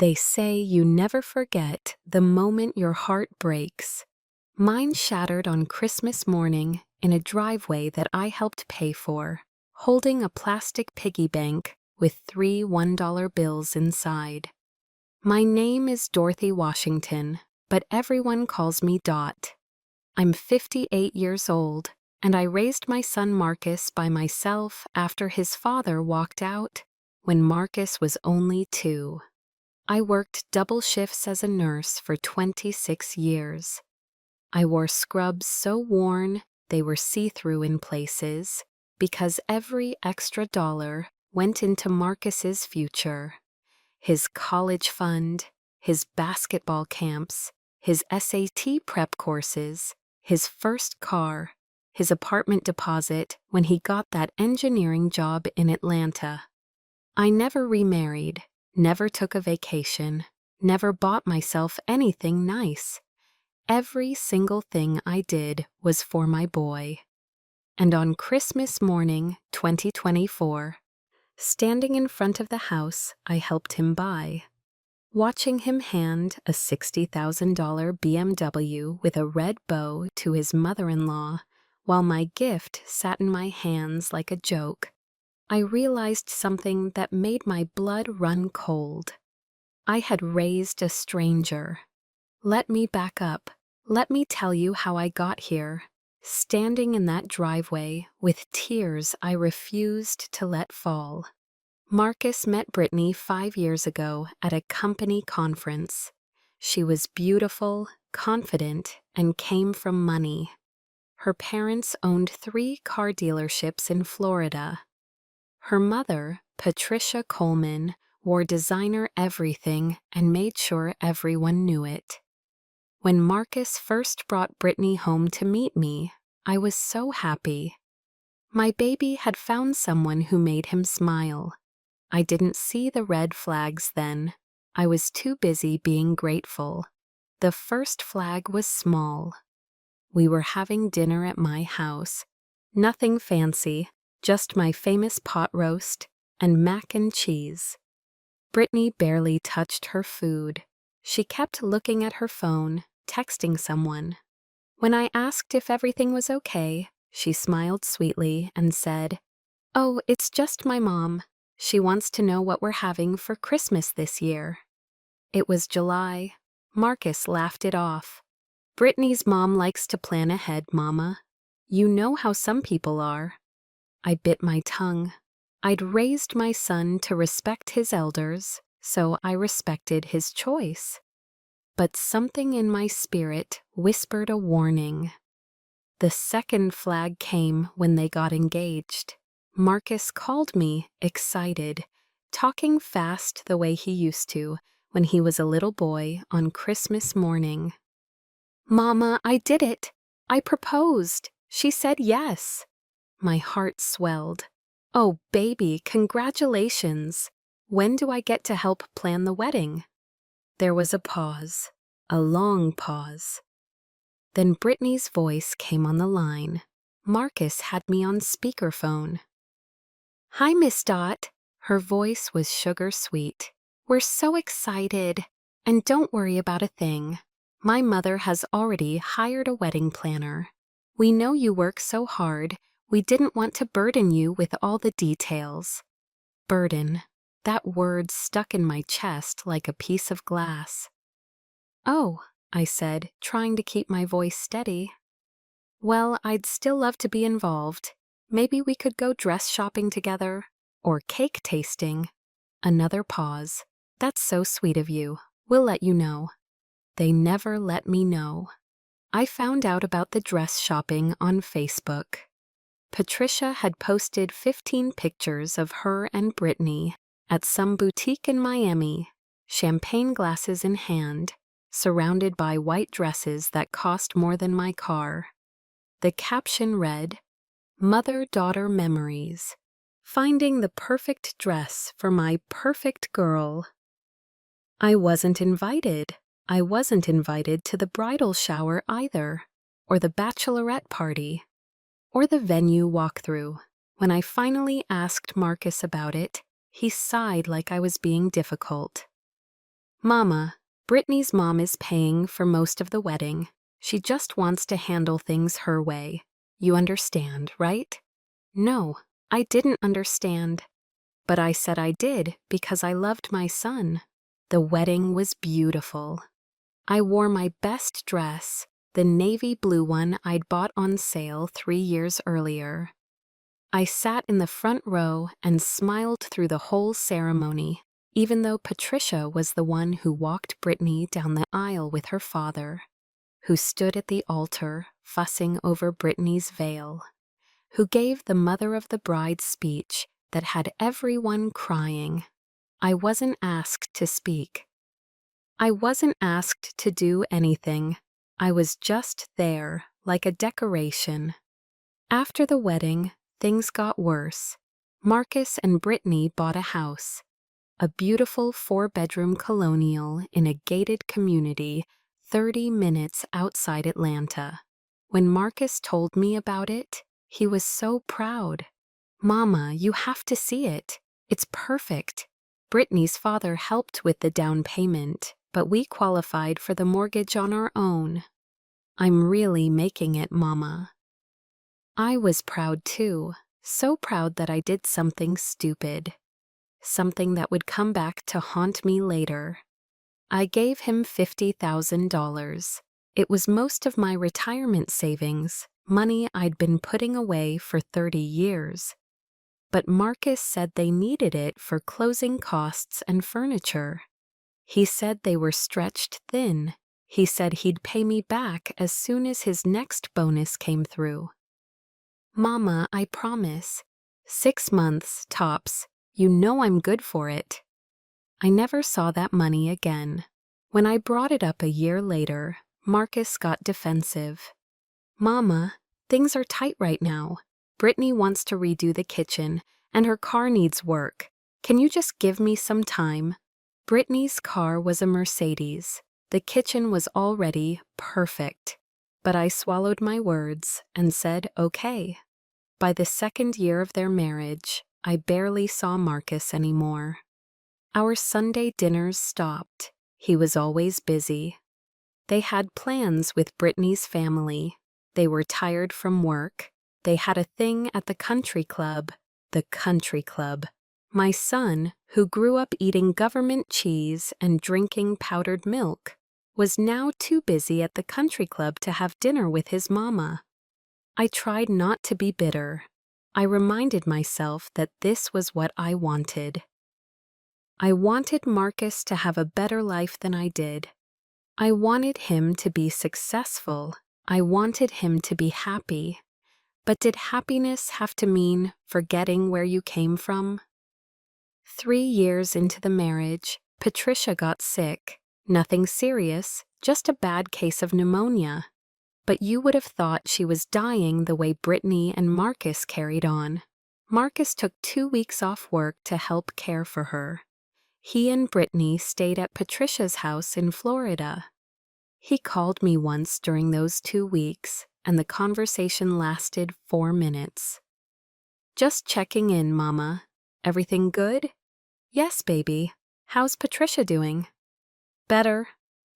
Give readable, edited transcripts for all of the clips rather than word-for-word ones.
They say you never forget the moment your heart breaks. Mine shattered on Christmas morning in a driveway that I helped pay for, holding a plastic piggy bank with 3 $1 bills inside. My name is Dorothy Washington, but everyone calls me Dot. I'm 58 years old, and I raised my son Marcus by myself after his father walked out when Marcus was only 2. I worked double shifts as a nurse for 26 years. I wore scrubs so worn they were see-through in places because every extra dollar went into Marcus's future. His college fund, his basketball camps, his SAT prep courses, his first car, his apartment deposit when he got that engineering job in Atlanta. I never remarried, never took a vacation, never bought myself anything nice. Every single thing I did was for my boy. And on Christmas morning, 2024, standing in front of the house I helped him buy, watching him hand a $60,000 BMW with a red bow to his mother-in-law while my gift sat in my hands like a joke, I realized something that made my blood run cold. I had raised a stranger. Let me back up. Let me tell you how I got here, standing in that driveway with tears I refused to let fall. Marcus met Brittany 5 years ago at a company conference. She was beautiful, confident, and came from money. Her parents owned 3 car dealerships in Florida. Her mother, Patricia Coleman, wore designer everything and made sure everyone knew it. When Marcus first brought Brittany home to meet me, I was so happy. My baby had found someone who made him smile. I didn't see the red flags then. I was too busy being grateful. The first flag was small. We were having dinner at my house. Nothing fancy, just my famous pot roast and mac and cheese. Brittany barely touched her food. She kept looking at her phone, texting someone. When I asked if everything was okay, she smiled sweetly and said, "Oh, it's just my mom. She wants to know what we're having for Christmas this year." It was July. Marcus laughed it off. "Brittany's mom likes to plan ahead, Mama. You know how some people are." I bit my tongue. I'd raised my son to respect his elders, so I respected his choice. But something in my spirit whispered a warning. The second flag came when they got engaged. Marcus called me, excited, talking fast the way he used to when he was a little boy on Christmas morning. "Mama, I did it. I proposed. She said yes." My heart swelled. "Oh, baby, congratulations. When do I get to help plan the wedding?" There was a pause, a long pause. Then Brittany's voice came on the line. Marcus had me on speakerphone. "Hi, Miss Dot." Her voice was sugar sweet. "We're so excited. And don't worry about a thing. My mother has already hired a wedding planner. We know you work so hard. We didn't want to burden you with all the details." Burden. That word stuck in my chest like a piece of glass. "Oh," I said, trying to keep my voice steady. "Well, I'd still love to be involved. Maybe we could go dress shopping together, or cake tasting." Another pause. "That's so sweet of you. We'll let you know." They never let me know. I found out about the dress shopping on Facebook. Patricia had posted 15 pictures of her and Brittany at some boutique in Miami, champagne glasses in hand, surrounded by white dresses that cost more than my car. The caption read, "Mother-daughter memories. Finding the perfect dress for my perfect girl." I wasn't invited. I wasn't invited to the bridal shower either, or the bachelorette party, or the venue walkthrough. When I finally asked Marcus about it, he sighed like I was being difficult. Mama, Brittany's mom is paying for most of the wedding. She just wants to handle things her way. You understand, right? No, I didn't understand. But I said I did because I loved my son. The wedding was beautiful. I wore my best dress, the navy blue one I'd bought on sale 3 years earlier. I sat in the front row and smiled through the whole ceremony, even though Patricia was the one who walked Brittany down the aisle with her father, who stood at the altar fussing over Brittany's veil, who gave the mother of the bride speech that had everyone crying. I wasn't asked to speak. I wasn't asked to do anything. I was just there, like a decoration. After the wedding, things got worse. Marcus and Brittany bought a house, a beautiful 4-bedroom colonial in a gated community 30 minutes outside Atlanta. When Marcus told me about it, he was so proud. Mama, you have to see it. It's perfect. Brittany's father helped with the down payment, but we qualified for the mortgage on our own. I'm really making it, Mama. I was proud too, so proud that I did something stupid. Something that would come back to haunt me later. I gave him $50,000. It was most of my retirement savings, money I'd been putting away for 30 years. But Marcus said they needed it for closing costs and furniture. He said they were stretched thin. He said he'd pay me back as soon as his next bonus came through. Mama, I promise. 6 months, tops. You know I'm good for it. I never saw that money again. When I brought it up a year later, Marcus got defensive. Mama, things are tight right now. Brittany wants to redo the kitchen, and her car needs work. Can you just give me some time? Brittany's car was a Mercedes. The kitchen was already perfect. But I swallowed my words and said, okay. By the 2nd year of their marriage, I barely saw Marcus anymore. Our Sunday dinners stopped. He was always busy. They had plans with Brittany's family. They were tired from work. They had a thing at the country club. The country club. My son, who grew up eating government cheese and drinking powdered milk, was now too busy at the country club to have dinner with his mama. I tried not to be bitter. I reminded myself that this was what I wanted. I wanted Marcus to have a better life than I did. I wanted him to be successful. I wanted him to be happy. But did happiness have to mean forgetting where you came from? 3 years into the marriage, Patricia got sick. Nothing serious, just a bad case of pneumonia. But you would have thought she was dying the way Brittany and Marcus carried on. Marcus took 2 weeks off work to help care for her. He and Brittany stayed at Patricia's house in Florida. He called me once during those 2 weeks, and the conversation lasted 4 minutes. Just checking in, Mama. Everything good? Yes, baby. How's Patricia doing? Better.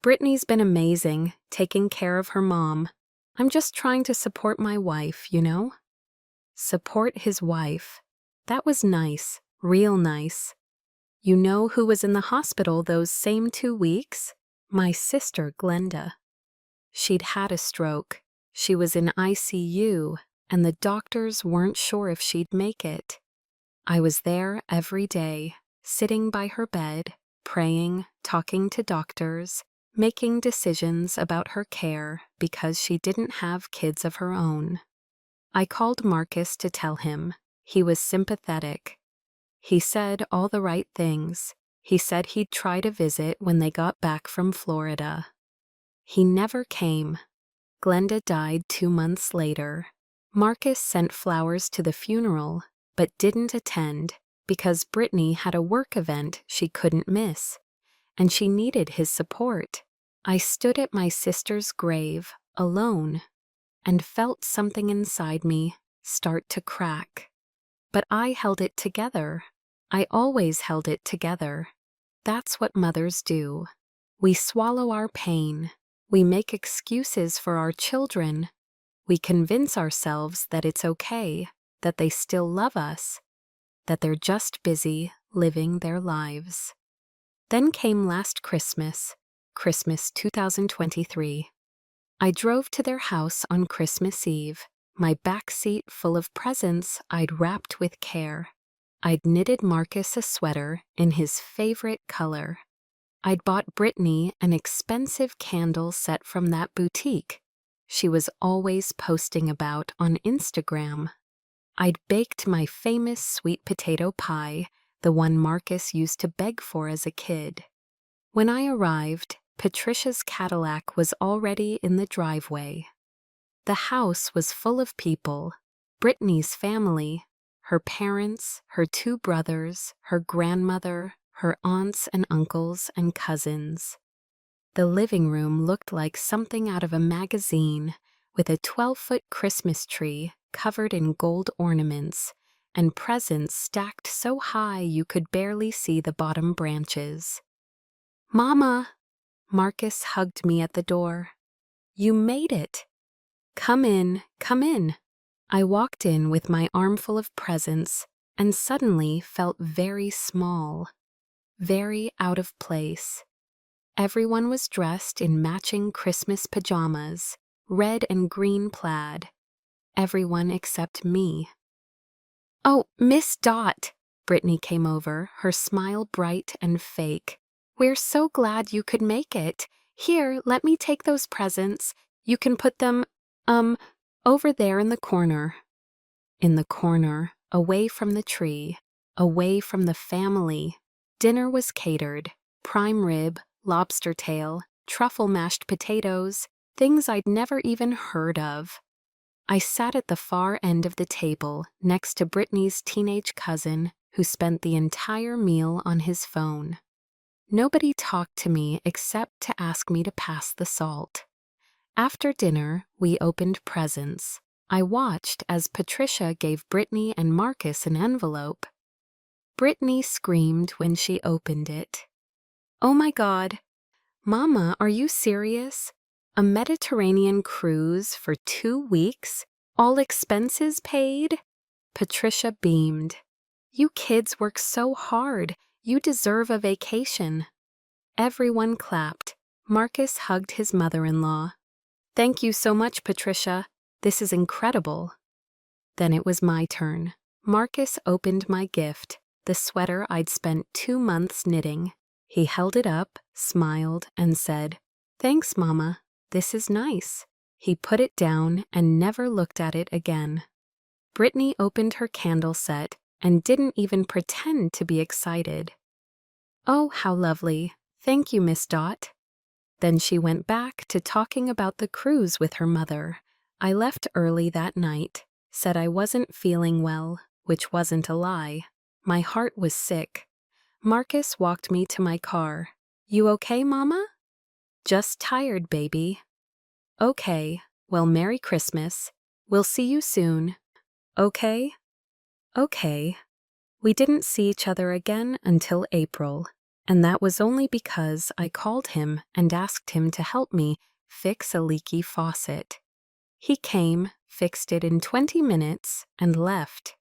Brittany's been amazing, taking care of her mom. I'm just trying to support my wife, you know? Support his wife. That was nice, real nice. You know who was in the hospital those same 2 weeks? My sister, Glenda. She'd had a stroke. She was in ICU, and the doctors weren't sure if she'd make it. I was there every day, sitting by her bed, praying, talking to doctors, making decisions about her care because she didn't have kids of her own. I called Marcus to tell him. He was sympathetic. He said all the right things. He said he'd try to visit when they got back from Florida. He never came. Glenda died 2 months later. Marcus sent flowers to the funeral, but didn't attend because Brittany had a work event she couldn't miss, and she needed his support. I stood at my sister's grave, alone, and felt something inside me start to crack. But I held it together. I always held it together. That's what mothers do. We swallow our pain. We make excuses for our children. We convince ourselves that it's okay, that they still love us, that they're just busy living their lives. Then came last Christmas, Christmas 2023. I drove to their house on Christmas Eve, my back seat full of presents I'd wrapped with care. I'd knitted Marcus a sweater in his favorite color. I'd bought Brittany an expensive candle set from that boutique she was always posting about on Instagram. I'd baked my famous sweet potato pie, the one Marcus used to beg for as a kid. When I arrived, Patricia's Cadillac was already in the driveway. The house was full of people, Brittany's family, her parents, her two brothers, her grandmother, her aunts and uncles and cousins. The living room looked like something out of a magazine, with a 12-foot Christmas tree covered in gold ornaments and presents stacked so high you could barely see the bottom branches. "Mama!" Marcus hugged me at the door. "You made it! Come in, come in." I walked in with my armful of presents and suddenly felt very small, very out of place. Everyone was dressed in matching Christmas pajamas, red and green plaid. Everyone except me. "Oh, Miss Dot!" Brittany came over, her smile bright and fake. "We're so glad you could make it. Here, let me take those presents. You can put them, over there in the corner." In the corner, away from the tree, away from the family. Dinner was catered. Prime rib, lobster tail, truffle mashed potatoes, things I'd never even heard of. I sat at the far end of the table next to Brittany's teenage cousin, who spent the entire meal on his phone. Nobody talked to me except to ask me to pass the salt. After dinner, we opened presents. I watched as Patricia gave Brittany and Marcus an envelope. Brittany screamed when she opened it. "Oh my God! Mama, are you serious? A Mediterranean cruise for 2 weeks? All expenses paid?" Patricia beamed. "You kids work so hard. You deserve a vacation." Everyone clapped. Marcus hugged his mother-in-law. "Thank you so much, Patricia. This is incredible." Then it was my turn. Marcus opened my gift, the sweater I'd spent 2 months knitting. He held it up, smiled, and said, "Thanks, Mama. This is nice." He put it down and never looked at it again. Brittany opened her candle set and didn't even pretend to be excited. "Oh, how lovely. Thank you, Miss Dot." Then she went back to talking about the cruise with her mother. I left early that night, said I wasn't feeling well, which wasn't a lie. My heart was sick. Marcus walked me to my car. "You okay, Mama?" "Just tired, baby." "Okay, well, Merry Christmas. We'll see you soon." "Okay?" "Okay." We didn't see each other again until April, and that was only because I called him and asked him to help me fix a leaky faucet. He came, fixed it in 20 minutes, and left.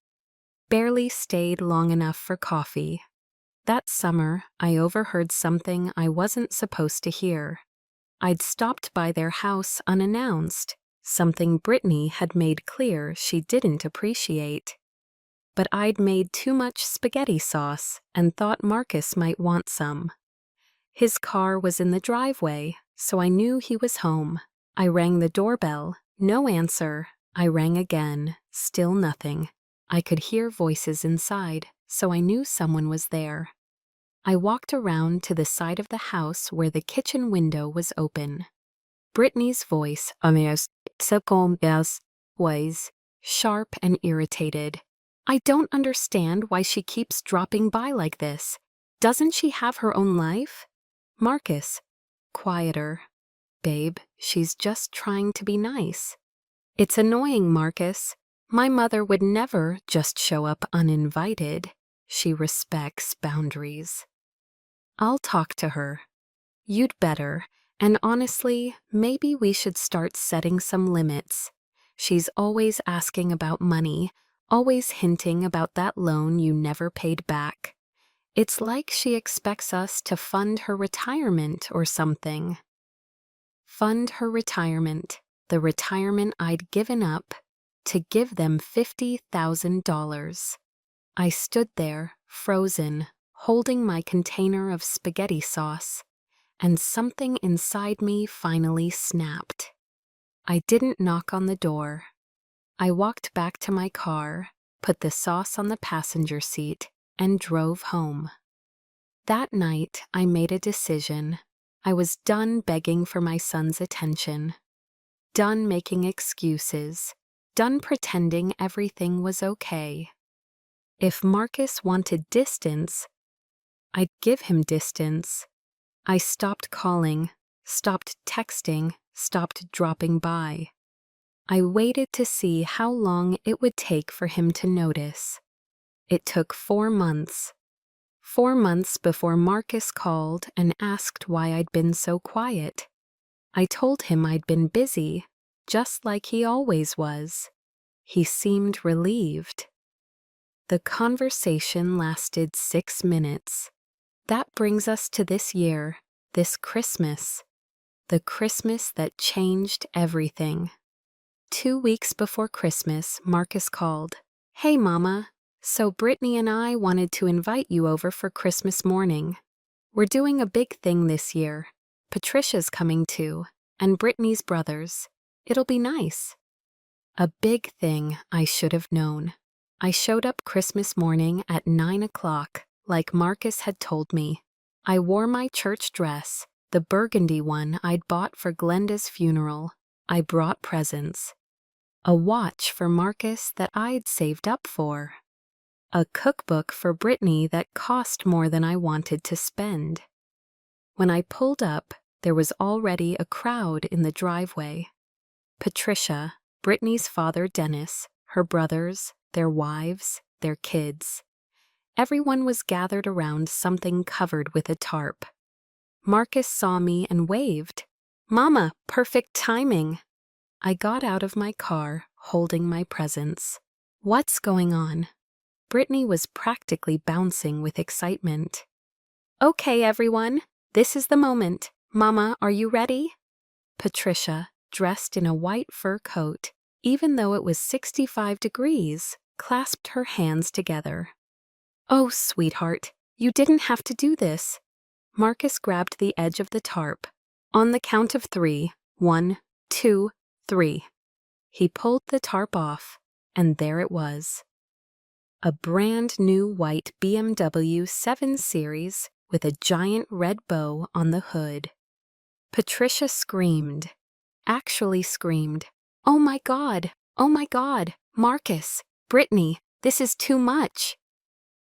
Barely stayed long enough for coffee. That summer, I overheard something I wasn't supposed to hear. I'd stopped by their house unannounced, something Brittany had made clear she didn't appreciate. But I'd made too much spaghetti sauce and thought Marcus might want some. His car was in the driveway, so I knew he was home. I rang the doorbell, no answer. I rang again, still nothing. I could hear voices inside, so I knew someone was there. I walked around to the side of the house where the kitchen window was open. Brittany's voice, was sharp and irritated. "I don't understand why she keeps dropping by like this. Doesn't she have her own life?" Marcus, quieter. "Babe, she's just trying to be nice." "It's annoying, Marcus. My mother would never just show up uninvited. She respects boundaries." I'll talk to her. You'd better. And honestly, maybe we should start setting some limits. She's always asking about money, always hinting about that loan you never paid back. It's like she expects us to fund her retirement or something. Fund her retirement, the retirement I'd given up, to give them $50,000. I stood there, frozen, holding my container of spaghetti sauce, and something inside me finally snapped. I didn't knock on the door. I walked back to my car, put the sauce on the passenger seat, and drove home. That night, I made a decision. I was done begging for my son's attention, done making excuses, done pretending everything was okay. If Marcus wanted distance, I'd give him distance. I stopped calling, stopped texting, stopped dropping by. I waited to see how long it would take for him to notice. It took 4 months. 4 months before Marcus called and asked why I'd been so quiet. I told him I'd been busy, just like he always was. He seemed relieved. The conversation lasted 6 minutes. That brings us to this year, this Christmas. The Christmas that changed everything. 2 weeks before Christmas, Marcus called. "Hey, Mama. So Brittany and I wanted to invite you over for Christmas morning. We're doing a big thing this year. Patricia's coming too, and Brittany's brothers. It'll be nice." A big thing I should have known. I showed up Christmas morning at 9 o'clock, like Marcus had told me. I wore my church dress, the burgundy one I'd bought for Glenda's funeral. I brought presents. A watch for Marcus that I'd saved up for. A cookbook for Brittany that cost more than I wanted to spend. When I pulled up, there was already a crowd in the driveway. Patricia, Brittany's father Dennis, her brothers, their wives, their kids. Everyone was gathered around something covered with a tarp. Marcus saw me and waved. "Mama, perfect timing." I got out of my car, holding my presents. "What's going on?" Brittany was practically bouncing with excitement. "Okay, everyone, this is the moment. Mama, are you ready?" Patricia, dressed in a white fur coat, even though it was 65 degrees, clasped her hands together. "Oh, sweetheart, you didn't have to do this." Marcus grabbed the edge of the tarp. On the count of 3, 1, 2, 3. He pulled the tarp off, and there it was. A brand new white BMW 7 Series with a giant red bow on the hood. Patricia screamed. Actually screamed. "Oh my God! Oh my God! Marcus! Brittany! This is too much!"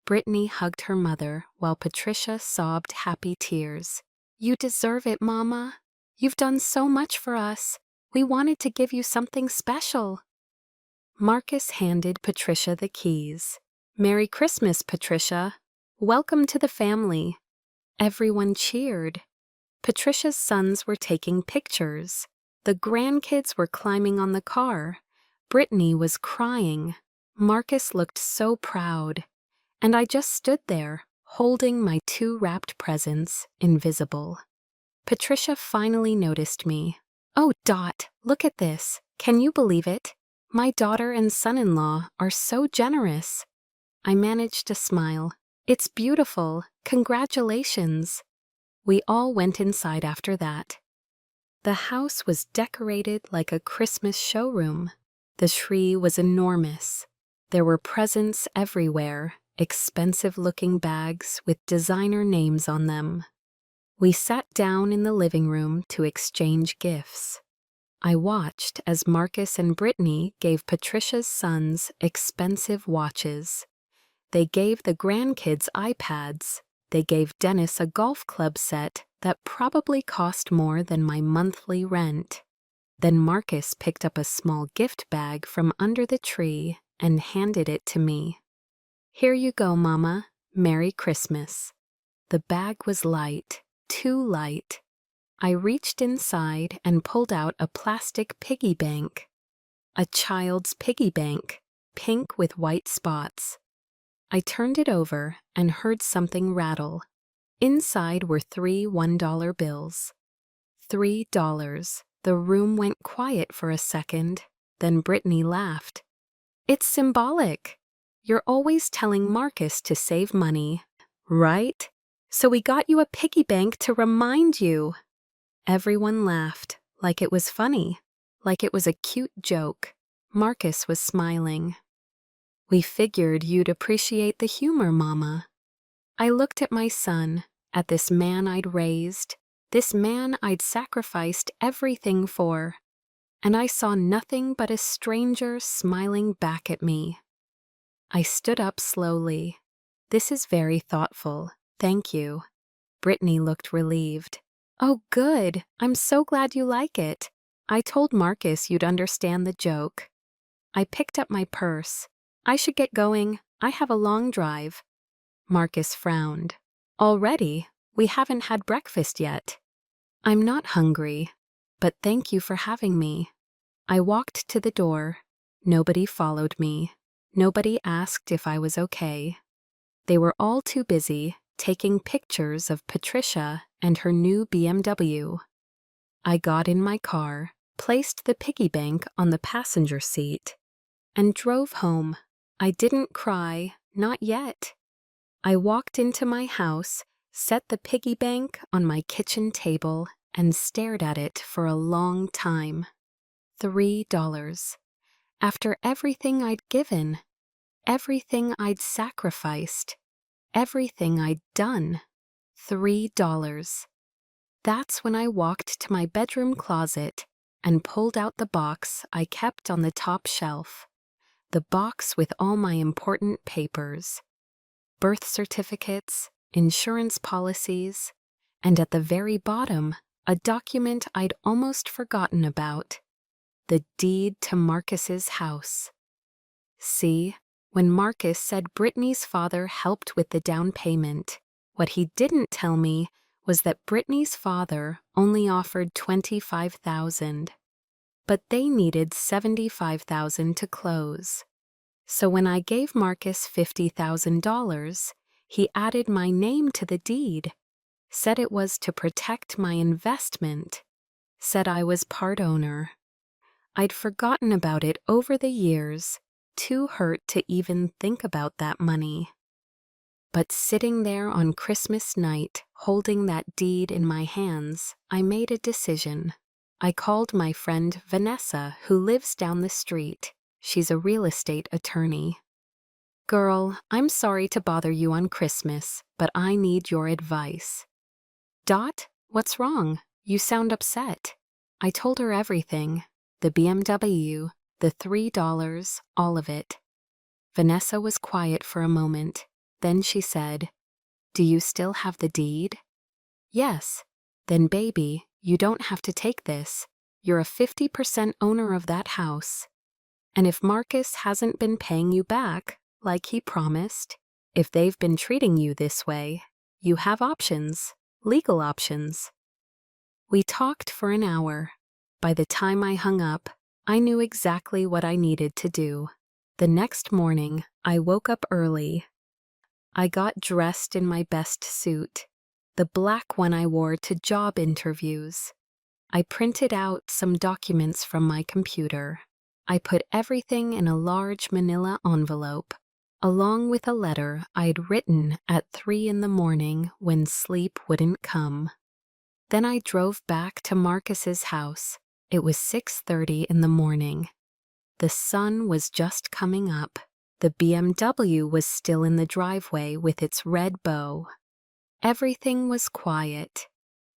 Brittany hugged her mother while Patricia sobbed happy tears. "You deserve it, Mama. You've done so much for us. We wanted to give you something special." Marcus handed Patricia the keys. "Merry Christmas, Patricia. Welcome to the family." Everyone cheered. Patricia's sons were taking pictures. The grandkids were climbing on the car. Brittany was crying. Marcus looked so proud. And I just stood there, holding my 2 wrapped presents, invisible. Patricia finally noticed me. "Oh, Dot, look at this. Can you believe it? My daughter and son-in-law are so generous." I managed to smile. "It's beautiful. Congratulations." We all went inside after that. The house was decorated like a Christmas showroom. The tree was enormous. There were presents everywhere, expensive-looking bags with designer names on them. We sat down in the living room to exchange gifts. I watched as Marcus and Brittany gave Patricia's sons expensive watches. They gave the grandkids iPads. They gave Dennis a golf club set that probably cost more than my monthly rent. Then Marcus picked up a small gift bag from under the tree and handed it to me. "Here you go, Mama. Merry Christmas." The bag was light, too light. I reached inside and pulled out a plastic piggy bank. A child's piggy bank, pink with white spots. I turned it over and heard something rattle. Inside were 3 $1 bills. $3. The room went quiet for a second, then Brittany laughed. It's symbolic. You're always telling Marcus to save money, right? So we got you a piggy bank to remind you. Everyone laughed, like it was funny, like it was a cute joke. Marcus was smiling. We figured you'd appreciate the humor, Mama. I looked at my son, at this man I'd raised, this man I'd sacrificed everything for, and I saw nothing but a stranger smiling back at me. I stood up slowly. This is very thoughtful, thank you. Brittany looked relieved. Oh, good. I'm so glad you like it. I told Marcus you'd understand the joke. I picked up my purse. I should get going. I have a long drive. Marcus frowned. Already? We haven't had breakfast yet. I'm not hungry, but thank you for having me. I walked to the door. Nobody followed me. Nobody asked if I was okay. They were all too busy taking pictures of Patricia and her new BMW. I got in my car, placed the piggy bank on the passenger seat, and drove home. I didn't cry, not yet. I walked into my house, set the piggy bank on my kitchen table, and stared at it for a long time. $3. After everything I'd given, everything I'd sacrificed, everything I'd done. $3. That's when I walked to my bedroom closet and pulled out the box I kept on the top shelf. The box with all my important papers. Birth certificates, insurance policies, and at the very bottom, a document I'd almost forgotten about. The deed to Marcus's house. See, when Marcus said Brittany's father helped with the down payment, what he didn't tell me was that Brittany's father only offered $25,000, but they needed $75,000 to close. So when I gave Marcus $50,000, he added my name to the deed, said it was to protect my investment, said I was part owner. I'd forgotten about it over the years, too hurt to even think about that money. But sitting there on Christmas night, holding that deed in my hands, I made a decision. I called my friend Vanessa, who lives down the street. She's a real estate attorney. Girl, I'm sorry to bother you on Christmas, but I need your advice. Dot, what's wrong? You sound upset. I told her everything. The BMW, the $3, all of it. Vanessa was quiet for a moment. Then she said, Do you still have the deed? Yes. Then baby, you don't have to take this. You're a 50% owner of that house. And if Marcus hasn't been paying you back, like he promised, if they've been treating you this way, you have options, legal options. We talked for an hour. By the time I hung up, I knew exactly what I needed to do. The next morning, I woke up early. I got dressed in my best suit, the black one I wore to job interviews. I printed out some documents from my computer. I put everything in a large manila envelope, along with a letter I'd written at 3 a.m. when sleep wouldn't come. Then I drove back to Marcus's house. It was 6:30 in the morning. The sun was just coming up. The BMW was still in the driveway with its red bow. Everything was quiet.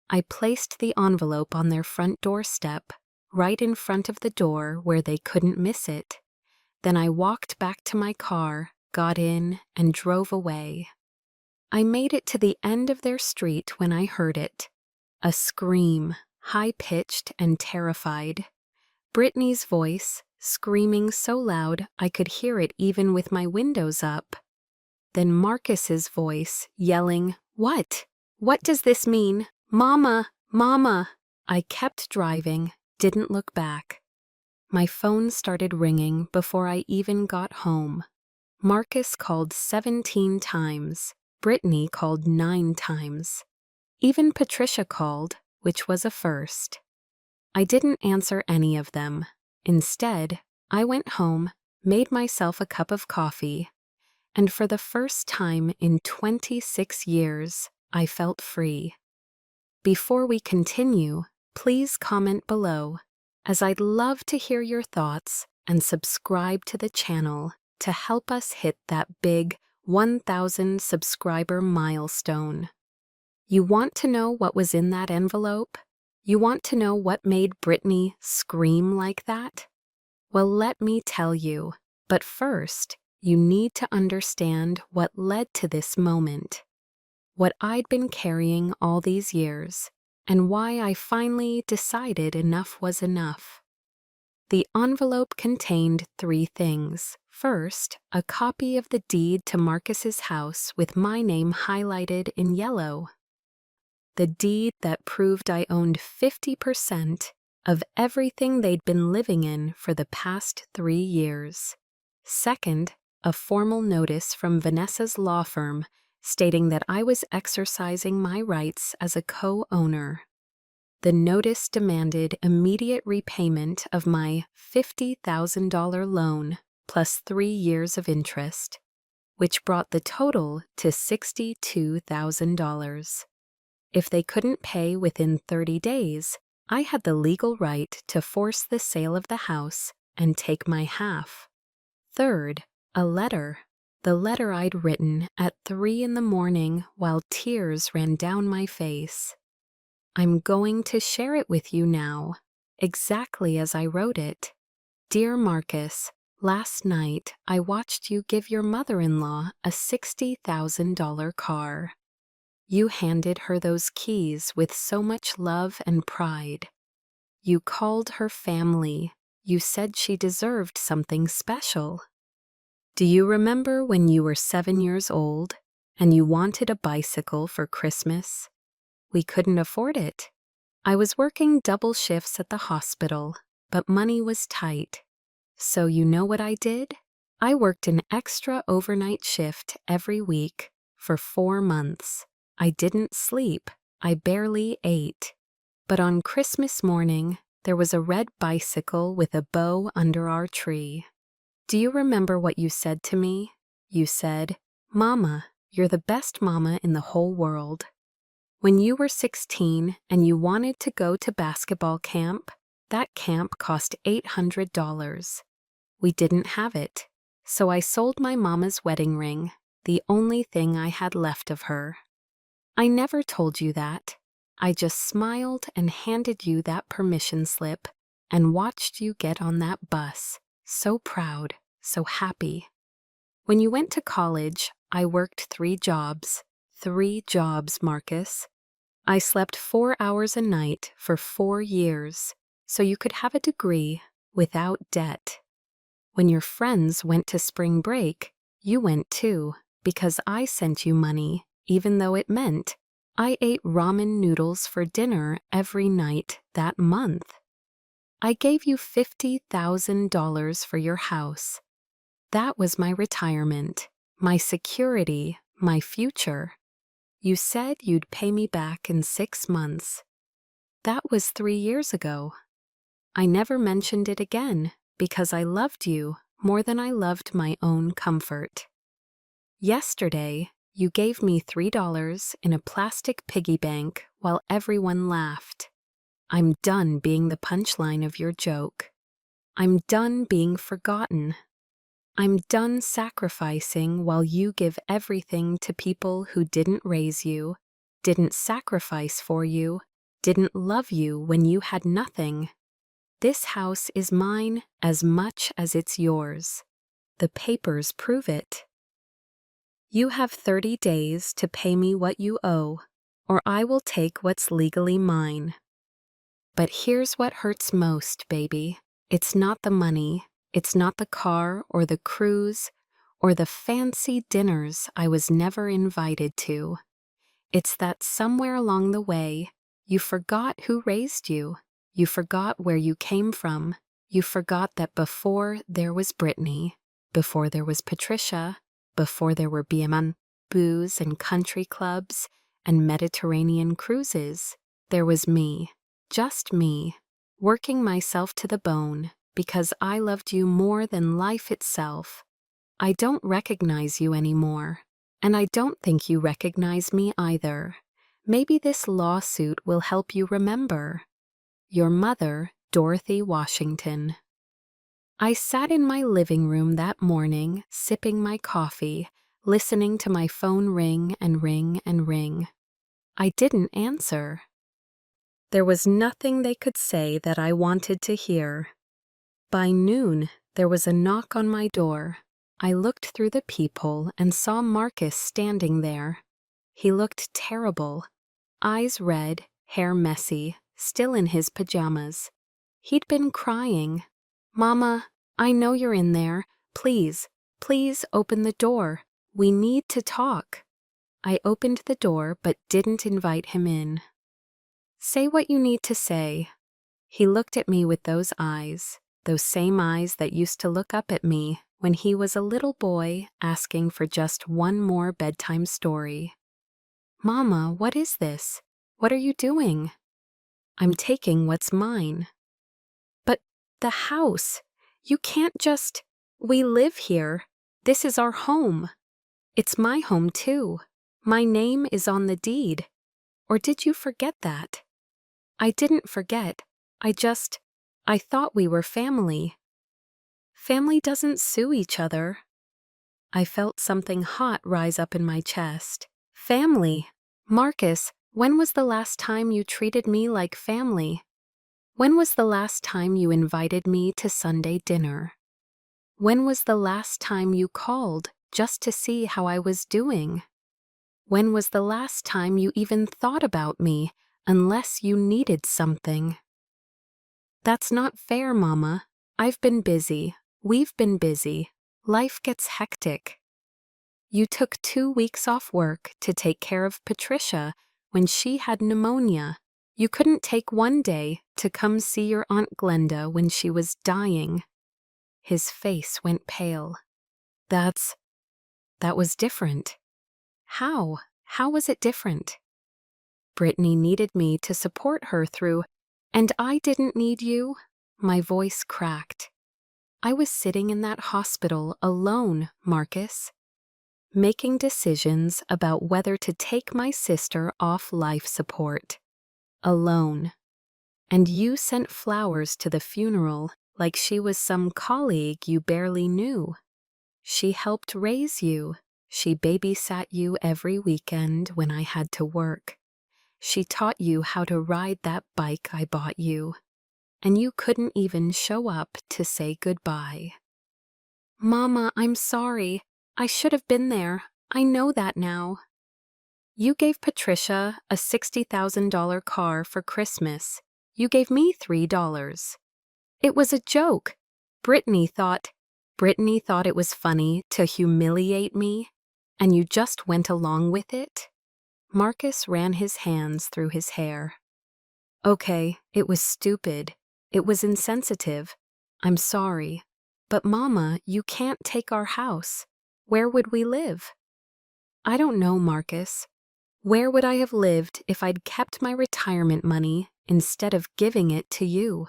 I placed the envelope on their front doorstep, right in front of the door where they couldn't miss it. Then I walked back to my car, got in, and drove away. I made it to the end of their street when I heard it. A scream, high-pitched and terrified. Brittany's voice, screaming so loud I could hear it even with my windows up. Then Marcus's voice, yelling, What? What does this mean? Mama! Mama! I kept driving, didn't look back. My phone started ringing before I even got home. Marcus called 17 times. Brittany called 9 times. Even Patricia called, which was a first. I didn't answer any of them. Instead, I went home, made myself a cup of coffee, and for the first time in 26 years, I felt free. Before we continue, please comment below, as I'd love to hear your thoughts, and subscribe to the channel to help us hit that big 1,000 subscriber milestone. You want to know what was in that envelope? You want to know what made Brittany scream like that? Well, let me tell you, but first, you need to understand what led to this moment. What I'd been carrying all these years, and why I finally decided enough was enough. The envelope contained 3 things. First, a copy of the deed to Marcus's house with my name highlighted in yellow. The deed that proved I owned 50% of everything they'd been living in for the past 3 years. Second, a formal notice from Vanessa's law firm stating that I was exercising my rights as a co-owner. The notice demanded immediate repayment of my $50,000 loan plus 3 years of interest, which brought the total to $62,000. If they couldn't pay within 30 days, I had the legal right to force the sale of the house and take my half. Third, a letter. The letter I'd written at 3 in the morning while tears ran down my face. I'm going to share it with you now, exactly as I wrote it. Dear Marcus, last night I watched you give your mother-in-law a $60,000 car. You handed her those keys with so much love and pride. You called her family. You said she deserved something special. Do you remember when you were 7 years old and you wanted a bicycle for Christmas? We couldn't afford it. I was working double shifts at the hospital, but money was tight. So you know what I did? I worked an extra overnight shift every week for 4 months. I didn't sleep. I barely ate. But on Christmas morning, there was a red bicycle with a bow under our tree. Do you remember what you said to me? You said, "Mama, you're the best mama in the whole world." When you were 16 and you wanted to go to basketball camp, that camp cost $800. We didn't have it, so I sold my mama's wedding ring, the only thing I had left of her. I never told you that. I just smiled and handed you that permission slip and watched you get on that bus, so proud, so happy. When you went to college, I worked 3 jobs. 3 jobs, Marcus. I slept 4 hours a night for 4 years, so you could have a degree without debt. When your friends went to spring break, you went too, because I sent you money, even though it meant I ate ramen noodles for dinner every night that month. I gave you $50,000 for your house. That was my retirement, my security, my future. You said you'd pay me back in 6 months. That was 3 years ago. I never mentioned it again because I loved you more than I loved my own comfort. Yesterday, you gave me $3 in a plastic piggy bank while everyone laughed. I'm done being the punchline of your joke. I'm done being forgotten. I'm done sacrificing while you give everything to people who didn't raise you, didn't sacrifice for you, didn't love you when you had nothing. This house is mine as much as it's yours. The papers prove it. You have 30 days to pay me what you owe, or I will take what's legally mine. But here's what hurts most, baby. It's not the money. It's not the car or the cruise or the fancy dinners I was never invited to. It's that somewhere along the way, you forgot who raised you. You forgot where you came from. You forgot that before there was Brittany, before there was Patricia, before there were BMWs and country clubs and Mediterranean cruises, there was me, just me, working myself to the bone because I loved you more than life itself. I don't recognize you anymore, and I don't think you recognize me either. Maybe this lawsuit will help you remember. Your mother, Dorothy Washington. I sat in my living room that morning, sipping my coffee, listening to my phone ring and ring and ring. I didn't answer. There was nothing they could say that I wanted to hear. By noon, there was a knock on my door. I looked through the peephole and saw Marcus standing there. He looked terrible. Eyes red, hair messy, still in his pajamas. He'd been crying. "Mama, I know you're in there. Please, please open the door. We need to talk." I opened the door but didn't invite him in. "Say what you need to say." He looked at me with those same eyes that used to look up at me when he was a little boy asking for just one more bedtime story. "Mama, what is this? What are you doing?" "I'm taking what's mine." "But the house, you can't just... We live here. This is our home. It's my home too. My name is on the deed. Or did you forget that?" "I didn't forget. I thought we were family." "Family doesn't sue each other." I felt something hot rise up in my chest. Family? Marcus, when was the last time you treated me like family? When was the last time you invited me to Sunday dinner? When was the last time you called just to see how I was doing? When was the last time you even thought about me unless you needed something? "That's not fair, Mama. I've been busy. We've been busy. Life gets hectic." "You took 2 weeks off work to take care of Patricia when she had pneumonia. You couldn't take one day to come see your Aunt Glenda when she was dying." His face went pale. That was different." "How? How was it different?" "Brittany needed me to support her through, and I didn't need you." My voice cracked. "I was sitting in that hospital alone, Marcus, making decisions about whether to take my sister off life support. Alone. And you sent flowers to the funeral like she was some colleague you barely knew. She helped raise you. She babysat you every weekend when I had to work. She taught you how to ride that bike I bought you. And you couldn't even show up to say goodbye." "Mama, I'm sorry. I should have been there. I know that now." "You gave Patricia a $60,000 car for Christmas. You gave me $3. It was a joke. Brittany thought it was funny to humiliate me, and you just went along with it." Marcus ran his hands through his hair. "Okay, it was stupid. It was insensitive. I'm sorry. But Mama, you can't take our house. Where would we live?" "I don't know, Marcus. Where would I have lived if I'd kept my retirement money instead of giving it to you?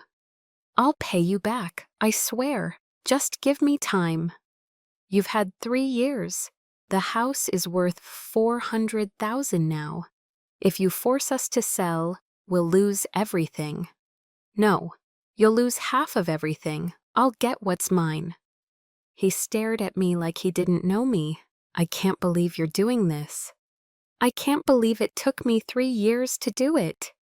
I'll pay you back, I swear. Just give me time. You've had 3 years. The house is worth $400,000 now. If you force us to sell, we'll lose everything." "No, you'll lose half of everything. I'll get what's mine." He stared at me like he didn't know me. "I can't believe you're doing this." "I can't believe it took me 3 years to do it."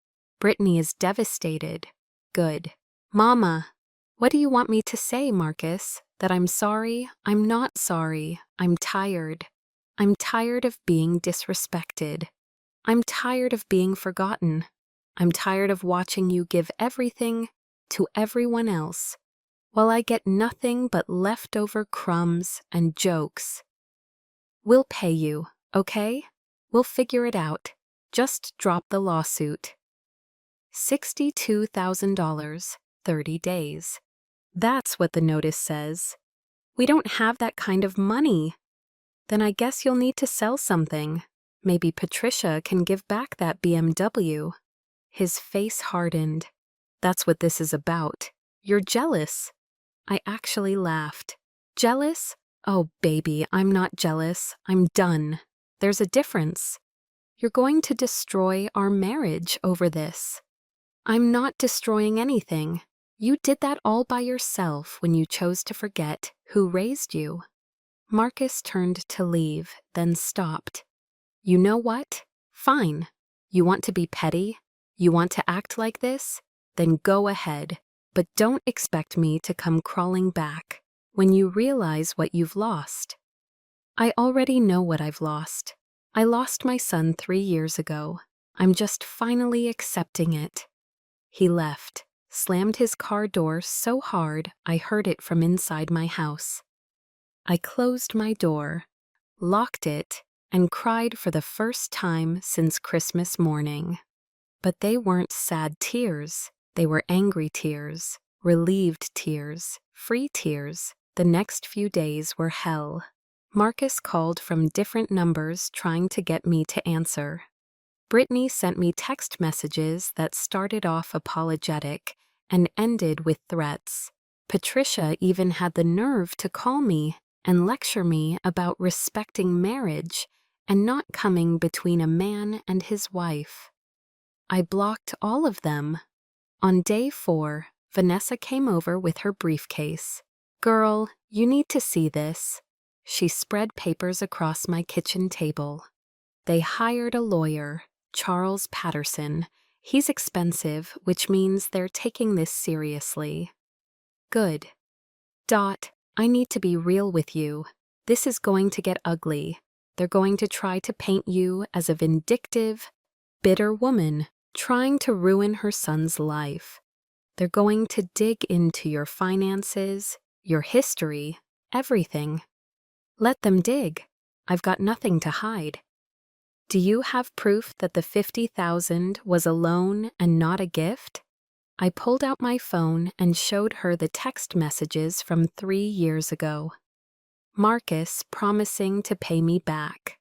Brittany is devastated. "Good. Mama, what do you want me to say, Marcus? That I'm sorry? I'm not sorry. I'm tired. I'm tired of being disrespected. I'm tired of being forgotten. I'm tired of watching you give everything to everyone else, while I get nothing but leftover crumbs and jokes. We'll pay you, okay? We'll figure it out. Just drop the lawsuit. $62,000, 30 days. That's what the notice says. We don't have that kind of money. Then I guess you'll need to sell something. Maybe Patricia can give back that BMW. His face hardened. That's what this is about. You're jealous. I actually laughed. Jealous? Oh, baby, I'm not jealous. I'm done. There's a difference. You're going to destroy our marriage over this. I'm not destroying anything. You did that all by yourself when you chose to forget who raised you. Marcus turned to leave, then stopped. You know what? Fine. You want to be petty? You want to act like this? Then go ahead. But don't expect me to come crawling back when you realize what you've lost. I already know what I've lost. I lost my son 3 years ago. I'm just finally accepting it. He left, slammed his car door so hard I heard it from inside my house. I closed my door, locked it, and cried for the first time since Christmas morning. But they weren't sad tears. They were angry tears, relieved tears, free tears. The next few days were hell. Marcus called from different numbers trying to get me to answer. Brittany sent me text messages that started off apologetic and ended with threats. Patricia even had the nerve to call me and lecture me about respecting marriage and not coming between a man and his wife. I blocked all of them. On day 4, Vanessa came over with her briefcase. Girl, you need to see this. She spread papers across my kitchen table. They hired a lawyer, Charles Patterson. He's expensive, which means they're taking this seriously. Good. I need to be real with you. This is going to get ugly. They're going to try to paint you as a vindictive, bitter woman trying to ruin her son's life. They're going to dig into your finances, your history, everything. Let them dig. I've got nothing to hide. Do you have proof that the $50,000 was a loan and not a gift? I pulled out my phone and showed her the text messages from 3 years ago. Marcus promising to pay me back.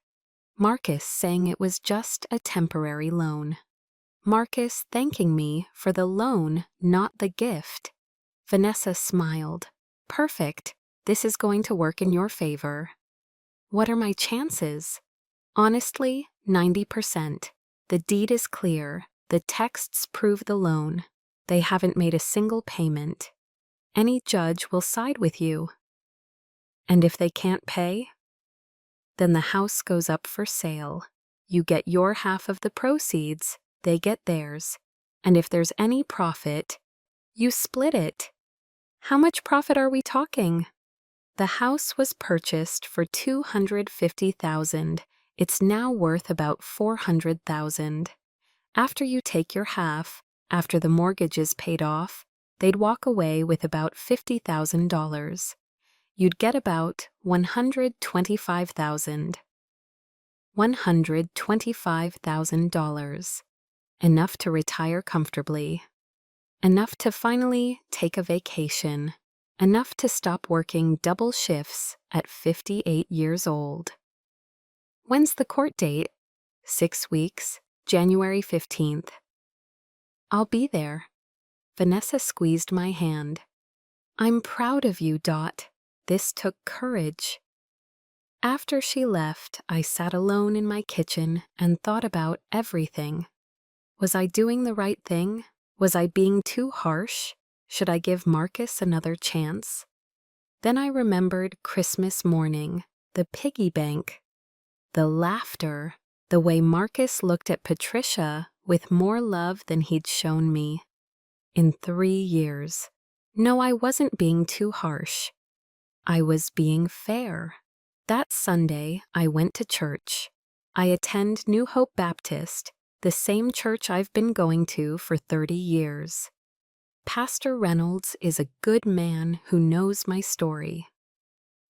Marcus saying it was just a temporary loan. Marcus thanking me for the loan, not the gift. Vanessa smiled. Perfect. This is going to work in your favor. What are my chances? Honestly, 90%. The deed is clear. The texts prove the loan. They haven't made a single payment. Any judge will side with you. And if they can't pay? Then the house goes up for sale. You get your half of the proceeds, they get theirs. And if there's any profit, you split it. How much profit are we talking? The house was purchased for $250,000. It's now worth about $400,000. After you take your half, after the mortgage is paid off, they'd walk away with about $50,000. You'd get about $125,000. $125,000. Enough to retire comfortably. Enough to finally take a vacation. Enough to stop working double shifts at 58 years old. When's the court date? 6 weeks, January 15th. I'll be there. Vanessa squeezed my hand. I'm proud of you, Dot. This took courage. After she left, I sat alone in my kitchen and thought about everything. Was I doing the right thing? Was I being too harsh? Should I give Marcus another chance? Then I remembered Christmas morning, the piggy bank, the laughter, the way Marcus looked at Patricia with more love than he'd shown me. In 3 years. No, I wasn't being too harsh. I was being fair. That Sunday, I went to church. I attend New Hope Baptist, the same church I've been going to for 30 years. Pastor Reynolds is a good man who knows my story.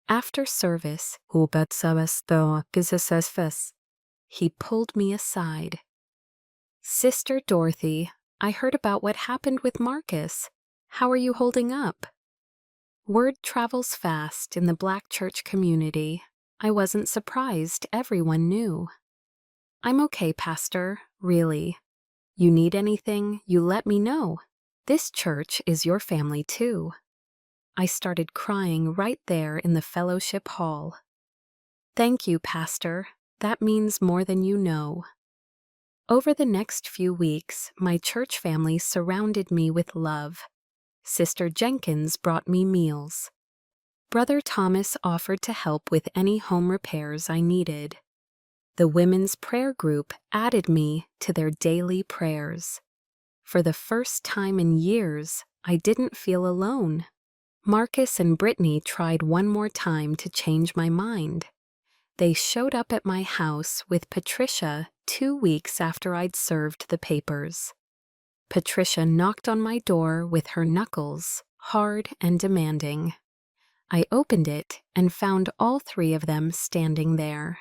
After service, he pulled me aside. Sister Dorothy, I heard about what happened with Marcus. How are you holding up? Word travels fast in the Black church community. I wasn't surprised everyone knew. I'm okay, Pastor, really. You need anything, you let me know. This church is your family too. I started crying right there in the fellowship hall. Thank you, Pastor. That means more than you know. Over the next few weeks, my church family surrounded me with love. Sister Jenkins brought me meals. Brother Thomas offered to help with any home repairs I needed. The women's prayer group added me to their daily prayers. For the first time in years, I didn't feel alone. Marcus and Brittany tried one more time to change my mind. They showed up at my house with Patricia 2 weeks after I'd served the papers. Patricia knocked on my door with her knuckles, hard and demanding. I opened it and found all 3 of them standing there.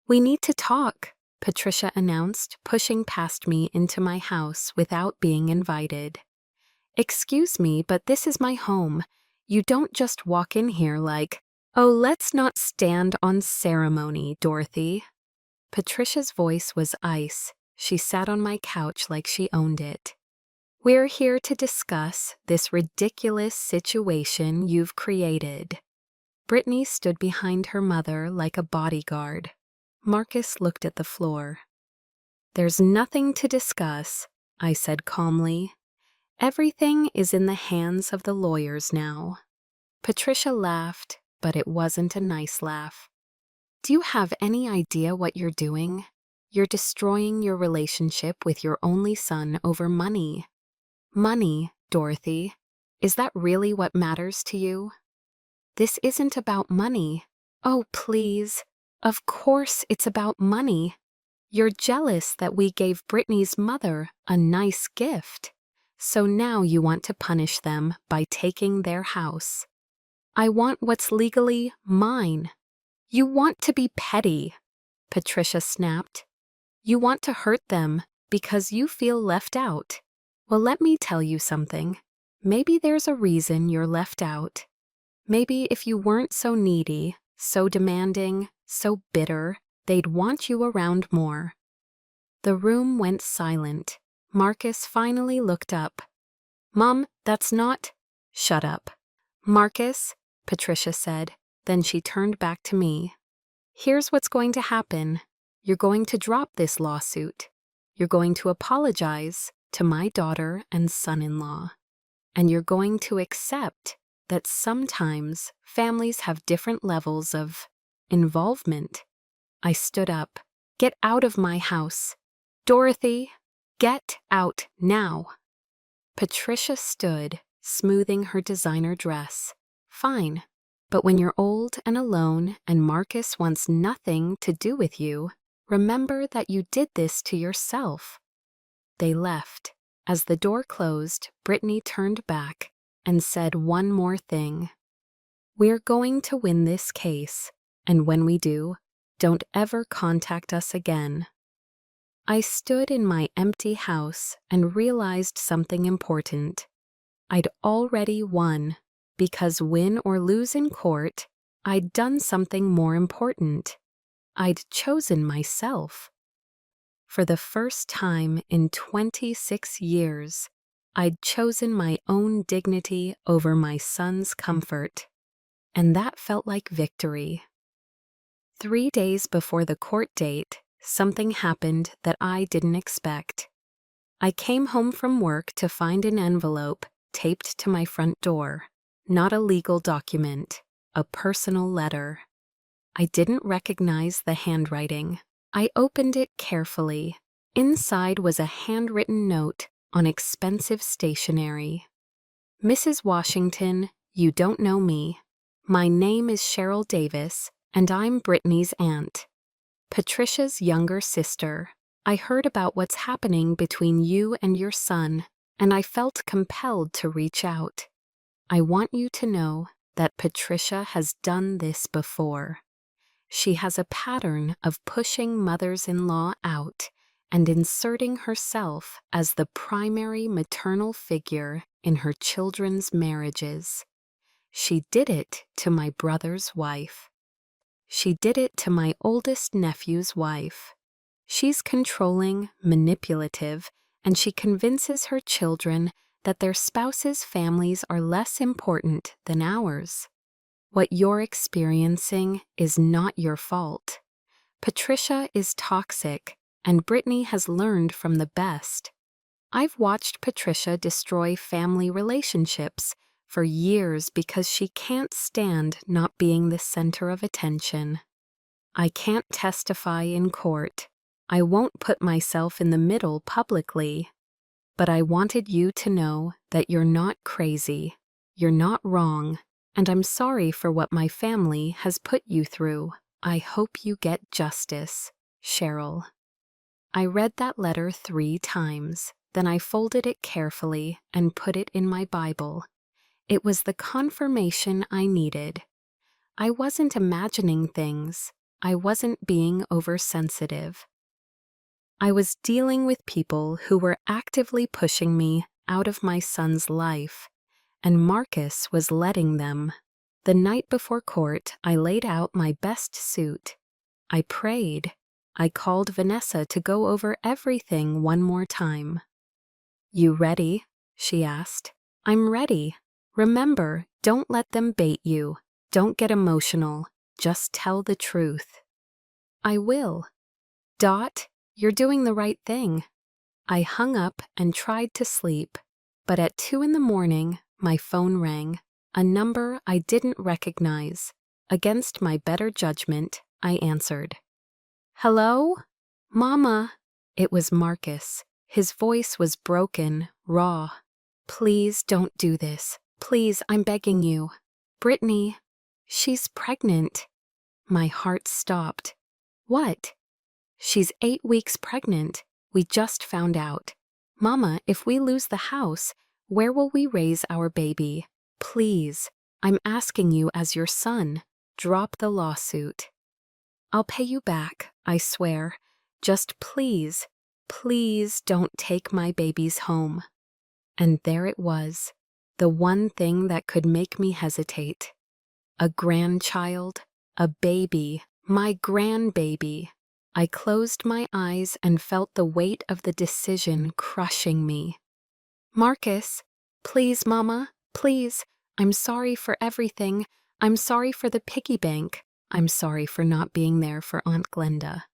We need to talk, Patricia announced, pushing past me into my house without being invited. Excuse me, but this is my home. You don't just walk in here like, oh, let's not stand on ceremony, Dorothy. Patricia's voice was ice. She sat on my couch like she owned it. We're here to discuss this ridiculous situation you've created. Brittany stood behind her mother like a bodyguard. Marcus looked at the floor. There's nothing to discuss, I said calmly. Everything is in the hands of the lawyers now. Patricia laughed, but it wasn't a nice laugh. Do you have any idea what you're doing? You're destroying your relationship with your only son over money. Money, Dorothy. Is that really what matters to you? This isn't about money. Oh, please. Of course it's about money. You're jealous that we gave Brittany's mother a nice gift. So now you want to punish them by taking their house. I want what's legally mine. You want to be petty, Patricia snapped. You want to hurt them because you feel left out. Well, let me tell you something. Maybe there's a reason you're left out. Maybe if you weren't so needy, so demanding, so bitter, they'd want you around more. The room went silent. Marcus finally looked up. Mom, that's not... Shut up. Marcus, Patricia said. Then she turned back to me. Here's what's going to happen. You're going to drop this lawsuit. You're going to apologize to my daughter and son-in-law. And you're going to accept that sometimes families have different levels of involvement. I stood up. Get out of my house. Dorothy, get out now. Patricia stood, smoothing her designer dress. Fine, but when you're old and alone and Marcus wants nothing to do with you, remember that you did this to yourself. They left. As the door closed, Brittany turned back and said one more thing. We're going to win this case, and when we do, don't ever contact us again. I stood in my empty house and realized something important. I'd already won, because win or lose in court, I'd done something more important. I'd chosen myself. For the first time in 26 years, I'd chosen my own dignity over my son's comfort, and that felt like victory. 3 days before the court date, something happened that I didn't expect. I came home from work to find an envelope taped to my front door. Not a legal document, a personal letter. I didn't recognize the handwriting. I opened it carefully. Inside was a handwritten note on expensive stationery. Mrs. Washington, you don't know me. My name is Cheryl Davis, and I'm Brittany's aunt. Patricia's younger sister. I heard about what's happening between you and your son, and I felt compelled to reach out. I want you to know that Patricia has done this before. She has a pattern of pushing mothers-in-law out and inserting herself as the primary maternal figure in her children's marriages. She did it to my brother's wife. She did it to my oldest nephew's wife. She's controlling, manipulative, and she convinces her children that their spouses' families are less important than ours. What you're experiencing is not your fault. Patricia is toxic, and Brittany has learned from the best. I've watched Patricia destroy family relationships for years because she can't stand not being the center of attention. I can't testify in court. I won't put myself in the middle publicly. But I wanted you to know that you're not crazy, you're not wrong, and I'm sorry for what my family has put you through. I hope you get justice, Cheryl. I read that letter 3 times, then I folded it carefully and put it in my Bible. It was the confirmation I needed. I wasn't imagining things. I wasn't being oversensitive. I was dealing with people who were actively pushing me out of my son's life, and Marcus was letting them. The night before court, I laid out my best suit. I prayed. I called Vanessa to go over everything one more time. "You ready?" she asked. "I'm ready. Remember, don't let them bait you. Don't get emotional. Just tell the truth." "I will." "Dot, you're doing the right thing." I hung up and tried to sleep, but at 2 in the morning, my phone rang, a number I didn't recognize. Against my better judgment, I answered. "Hello? Mama." It was Marcus. His voice was broken, raw. "Please don't do this. Please, I'm begging you. Brittany, she's pregnant." My heart stopped. "What?" "She's 8 weeks pregnant. We just found out. Mama, if we lose the house, where will we raise our baby? Please, I'm asking you as your son. Drop the lawsuit." "I'll pay you back, I swear. Just please, please don't take my babies home." And there it was, the one thing that could make me hesitate. A grandchild, a baby, my grandbaby. I closed my eyes and felt the weight of the decision crushing me. "Marcus, please, Mama, please. I'm sorry for everything. I'm sorry for the piggy bank. I'm sorry for not being there for Aunt Glenda.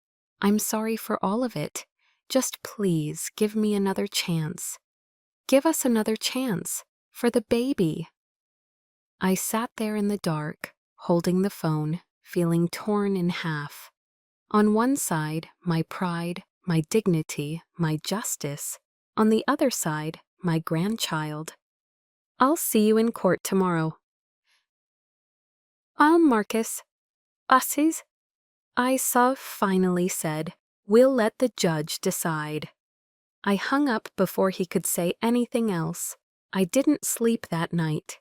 I'm sorry for all of it. Just please give me another chance. Give us another chance for the baby." I sat there in the dark, holding the phone, feeling torn in half. On one side, my pride, my dignity, my justice. On the other side, my grandchild. "I'll see you in court tomorrow." Marcus. Usses?" Isa finally said, "We'll let the judge decide." I hung up before he could say anything else. I didn't sleep that night.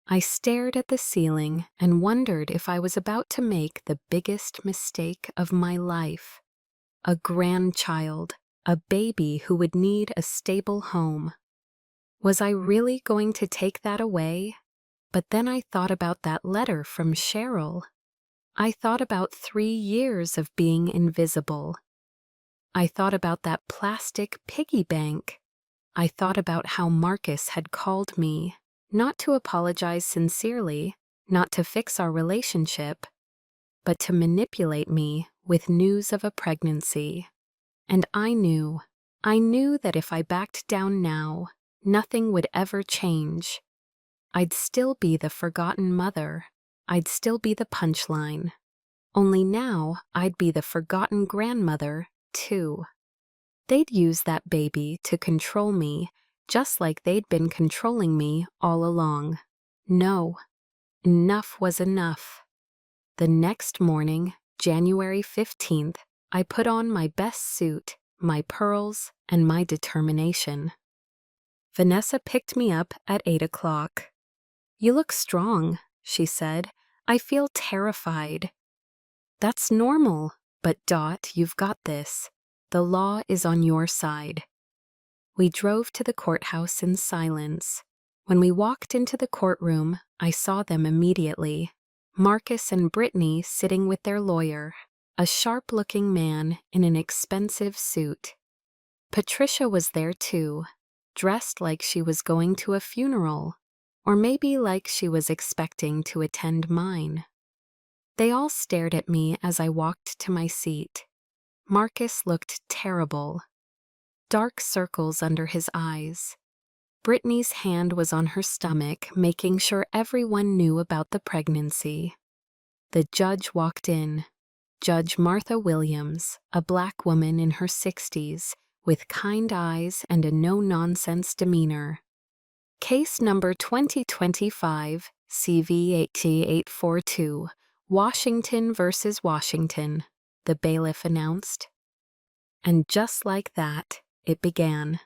I stared at the ceiling and wondered if I was about to make the biggest mistake of my life. A grandchild, a baby who would need a stable home. Was I really going to take that away? But then I thought about that letter from Cheryl. I thought about 3 years of being invisible. I thought about that plastic piggy bank. I thought about how Marcus had called me, not to apologize sincerely, not to fix our relationship, but to manipulate me with news of a pregnancy. And I knew that if I backed down now, nothing would ever change. I'd still be the forgotten mother. I'd still be the punchline. Only now I'd be the forgotten grandmother, too. They'd use that baby to control me, just like they'd been controlling me all along. No, enough was enough. The next morning, January 15th, I put on my best suit, my pearls, and my determination. Vanessa picked me up at 8 o'clock. "You look strong," she said. "I feel terrified." "That's normal, but Dot, you've got this. The law is on your side." We drove to the courthouse in silence. When we walked into the courtroom, I saw them immediately. Marcus and Brittany sitting with their lawyer, a sharp-looking man in an expensive suit. Patricia was there too, dressed like she was going to a funeral, or maybe like she was expecting to attend mine. They all stared at me as I walked to my seat. Marcus looked terrible. Dark circles under his eyes. Brittany's hand was on her stomach, making sure everyone knew about the pregnancy. The judge walked in. Judge Martha Williams, a black woman in her 60s, with kind eyes and a no-nonsense demeanor. Case number 2025, CV8T842, Washington versus Washington, the bailiff announced. And just like that, it began.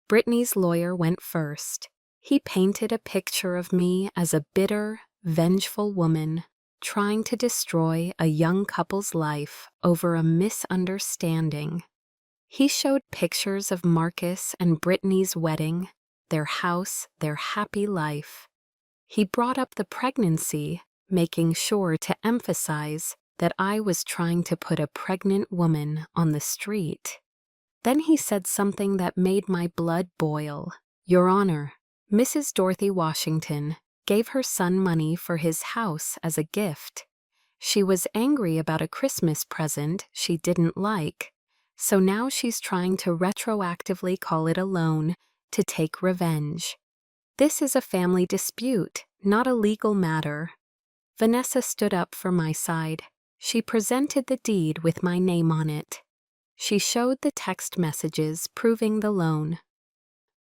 Brittany's lawyer went first. He painted a picture of me as a bitter, vengeful woman trying to destroy a young couple's life over a misunderstanding. He showed pictures of Marcus and Brittany's wedding, their house, their happy life. He brought up the pregnancy, making sure to emphasize that I was trying to put a pregnant woman on the street. Then he said something that made my blood boil. "Your Honor, Mrs. Dorothy Washington gave her son money for his house as a gift. She was angry about a Christmas present she didn't like, so now she's trying to retroactively call it a loan to take revenge. This is a family dispute, not a legal matter." Vanessa stood up for my side. She presented the deed with my name on it. She showed the text messages proving the loan.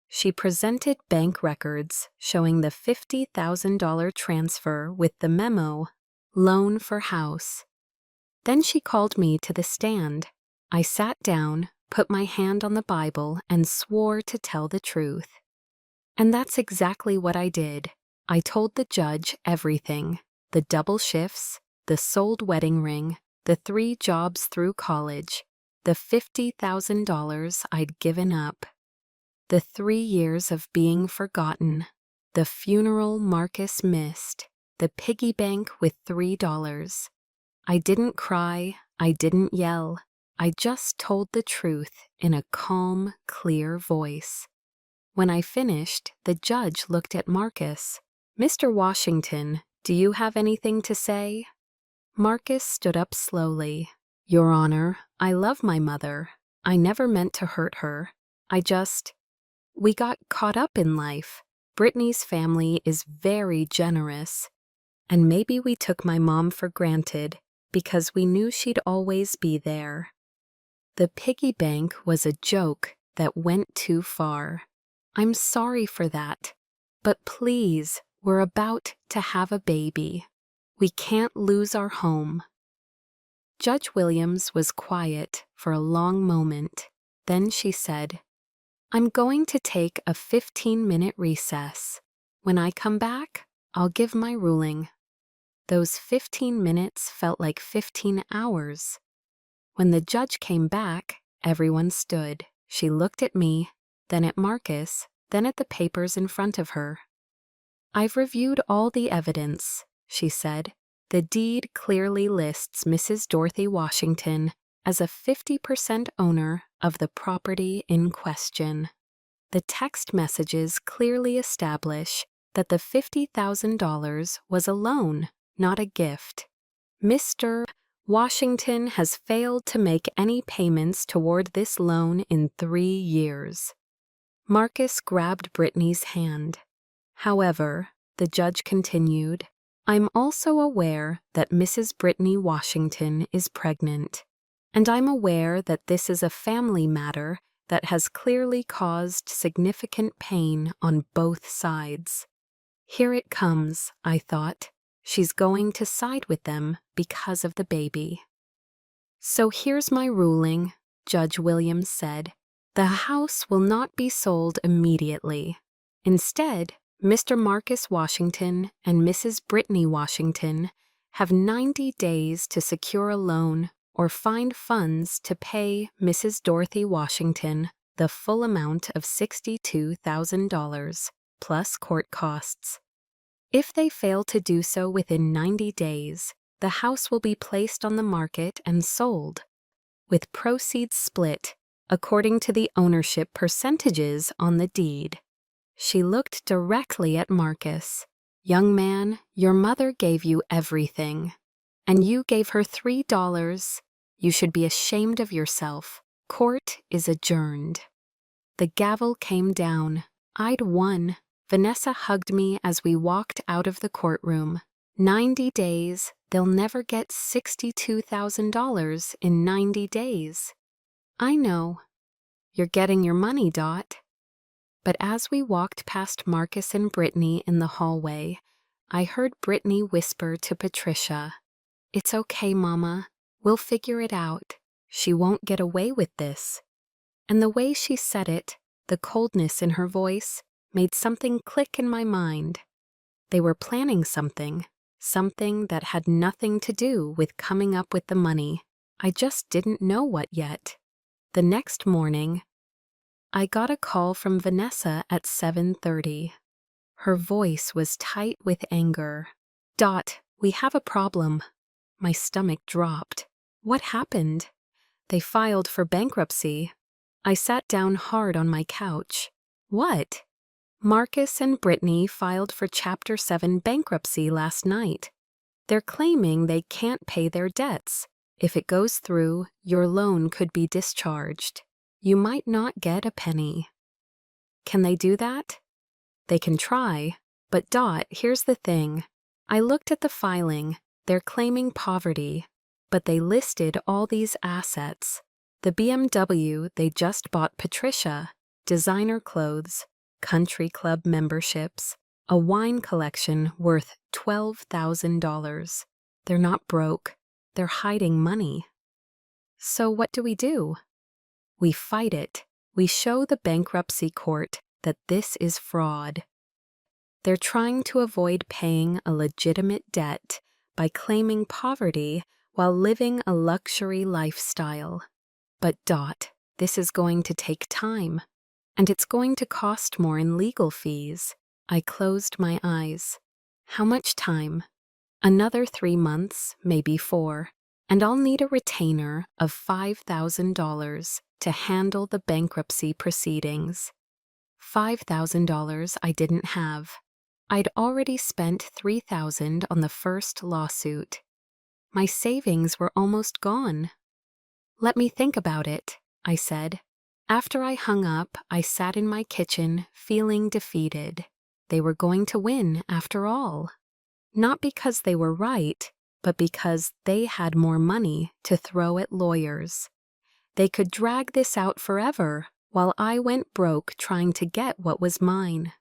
She presented bank records showing the $50,000 transfer with the memo, "Loan for house." Then she called me to the stand. I sat down, put my hand on the Bible, and swore to tell the truth. And that's exactly what I did. I told the judge everything: the double shifts, the sold wedding ring, the 3 jobs through college, the $50,000 I'd given up, the 3 years of being forgotten, the funeral Marcus missed, the piggy bank with $3. I didn't cry, I didn't yell. I just told the truth in a calm, clear voice. When I finished, the judge looked at Marcus. "Mr. Washington, do you have anything to say?" Marcus stood up slowly. "Your Honor, I love my mother. I never meant to hurt her. We got caught up in life. Brittany's family is very generous. And maybe we took my mom for granted because we knew she'd always be there. The piggy bank was a joke that went too far. I'm sorry for that. But please, we're about to have a baby. We can't lose our home." Judge Williams was quiet for a long moment. Then she said, "I'm going to take a 15-minute recess. When I come back, I'll give my ruling." Those 15 minutes felt like 15 hours. When the judge came back, everyone stood. She looked at me, then at Marcus, then at the papers in front of her. "I've reviewed all the evidence," she said. "The deed clearly lists Mrs. Dorothy Washington as a 50% owner of the property in question. The text messages clearly establish that the $50,000 was a loan, not a gift. Mr. Washington has failed to make any payments toward this loan in 3 years." Marcus grabbed Brittany's hand. "However," the judge continued, "I'm also aware that Mrs. Brittany Washington is pregnant, and I'm aware that this is a family matter that has clearly caused significant pain on both sides." Here it comes, I thought. She's going to side with them because of the baby. "So here's my ruling," Judge Williams said. "The house will not be sold immediately. Instead, Mr. Marcus Washington and Mrs. Brittany Washington have 90 days to secure a loan or find funds to pay Mrs. Dorothy Washington the full amount of $62,000 plus court costs. If they fail to do so within 90 days, the house will be placed on the market and sold, with proceeds split according to the ownership percentages on the deed. She looked directly at Marcus. "Young man, your mother gave you everything, and you gave her $3. You should be ashamed of yourself. Court is adjourned." The gavel came down. I'd won. Vanessa hugged me as we walked out of the courtroom. 90 days, they'll never get $62,000 in 90 days. I know. You're getting your money, Dot. But as we walked past Marcus and Brittany in the hallway, I heard Brittany whisper to Patricia, "It's okay, Mama. We'll figure it out. She won't get away with this." And the way she said it, the coldness in her voice, made something click in my mind. They were planning something that had nothing to do with coming up with the money. I just didn't know what yet. The next morning, I got a call from Vanessa at 7:30. Her voice was tight with anger. "Dot, we have a problem." My stomach dropped. What happened? They filed for bankruptcy. I sat down hard on my couch. What? Marcus and Brittany filed for Chapter 7 bankruptcy last night. They're claiming they can't pay their debts. If it goes through, your loan could be discharged. You might not get a penny. Can they do that? They can try, but Dot, here's the thing. I looked at the filing. They're claiming poverty, but they listed all these assets. The BMW they just bought Patricia, designer clothes, country club memberships, a wine collection worth $12,000. They're not broke. They're hiding money. So what do? We fight it. We show the bankruptcy court that this is fraud. They're trying to avoid paying a legitimate debt by claiming poverty while living a luxury lifestyle. But Dot, this is going to take time. And it's going to cost more in legal fees. I closed my eyes. How much time? Another 3 months, maybe 4, and I'll need a retainer of $5,000 to handle the bankruptcy proceedings. $5,000 I didn't have. I'd already spent $3,000 on the first lawsuit. My savings were almost gone. "Let me think about it," I said. After I hung up, I sat in my kitchen, feeling defeated. They were going to win, after all. Not because they were right, but because they had more money to throw at lawyers. They could drag this out forever, while I went broke trying to get what was mine.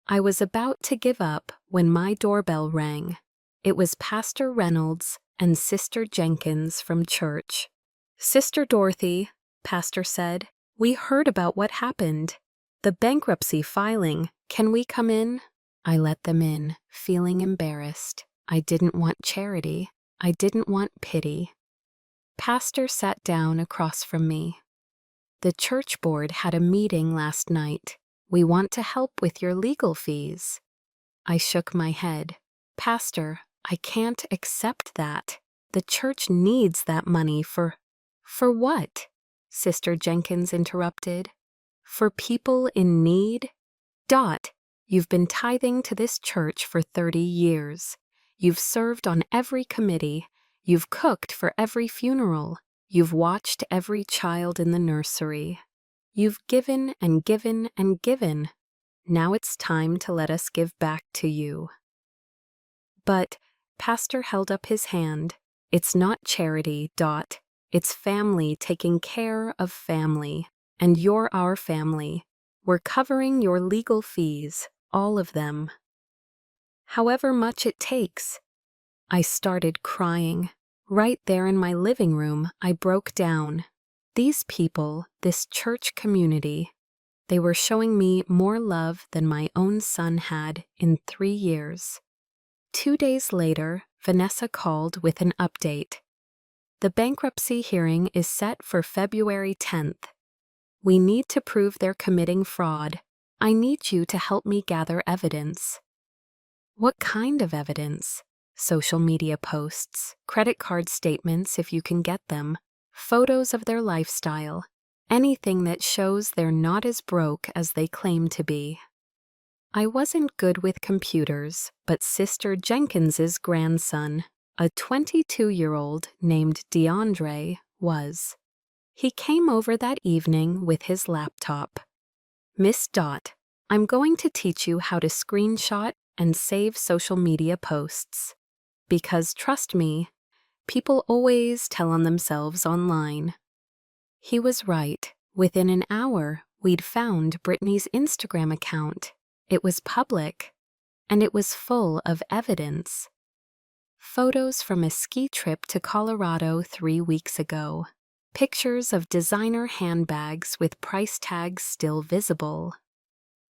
I was about to give up when my doorbell rang. It was Pastor Reynolds and Sister Jenkins from church. "Sister Dorothy," Pastor said, "we heard about what happened. The bankruptcy filing. Can we come in?" I let them in, feeling embarrassed. I didn't want charity. I didn't want pity. Pastor sat down across from me. "The church board had a meeting last night. We want to help with your legal fees." I shook my head. "Pastor, I can't accept that. The church needs that money for what?" Sister Jenkins interrupted. "For people in need? Dot, you've been tithing to this church for 30 years. You've served on every committee. You've cooked for every funeral. You've watched every child in the nursery. You've given and given and given. Now it's time to let us give back to you." But Pastor held up his hand. "It's not charity, Dot. It's family taking care of family. And you're our family. We're covering your legal fees, all of them. However much it takes." I started crying. Right there in my living room, I broke down. These people, this church community, they were showing me more love than my own son had in 3 years. 2 days later, Vanessa called with an update. The bankruptcy hearing is set for February 10th. We need to prove they're committing fraud. I need you to help me gather evidence. What kind of evidence? Social media posts, credit card statements if you can get them, photos of their lifestyle, anything that shows they're not as broke as they claim to be. I wasn't good with computers, but Sister Jenkins's grandson, a 22-year-old named DeAndre, was. He came over that evening with his laptop. Miss Dot, I'm going to teach you how to screenshot and save social media posts. Because trust me, people always tell on themselves online. He was right. Within an hour, we'd found Brittany's Instagram account. It was public, and it was full of evidence. Photos from a ski trip to Colorado 3 weeks ago. Pictures of designer handbags with price tags still visible.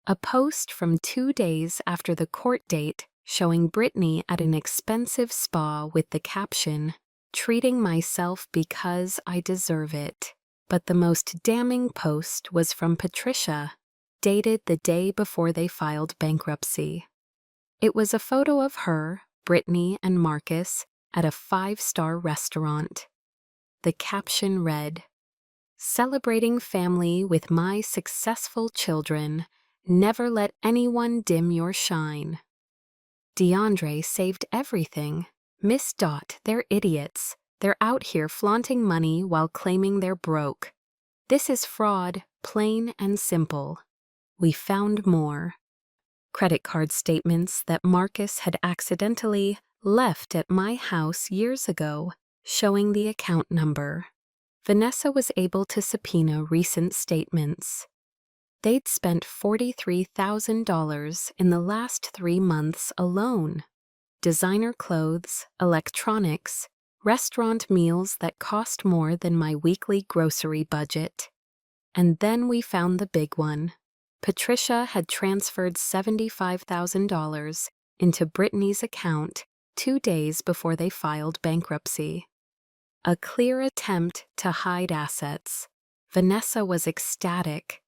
A post from 2 days after the court date showing Brittany at an expensive spa with the caption, "Treating myself because I deserve it." But the most damning post was from Patricia, dated the day before they filed bankruptcy. It was a photo of her, Brittany, and Marcus at a 5-star restaurant. The caption read, "Celebrating family with my successful children. Never let anyone dim your shine." DeAndre saved everything. Miss Dot, they're idiots. They're out here flaunting money while claiming they're broke. This is fraud, plain and simple. We found more. Credit card statements that Marcus had accidentally left at my house years ago, showing the account number. Vanessa was able to subpoena recent statements. They'd spent $43,000 in the last 3 months alone. Designer clothes, electronics, restaurant meals that cost more than my weekly grocery budget. And then we found the big one. Patricia had transferred $75,000 into Brittany's account 2 days before they filed bankruptcy. A clear attempt to hide assets. Vanessa was ecstatic.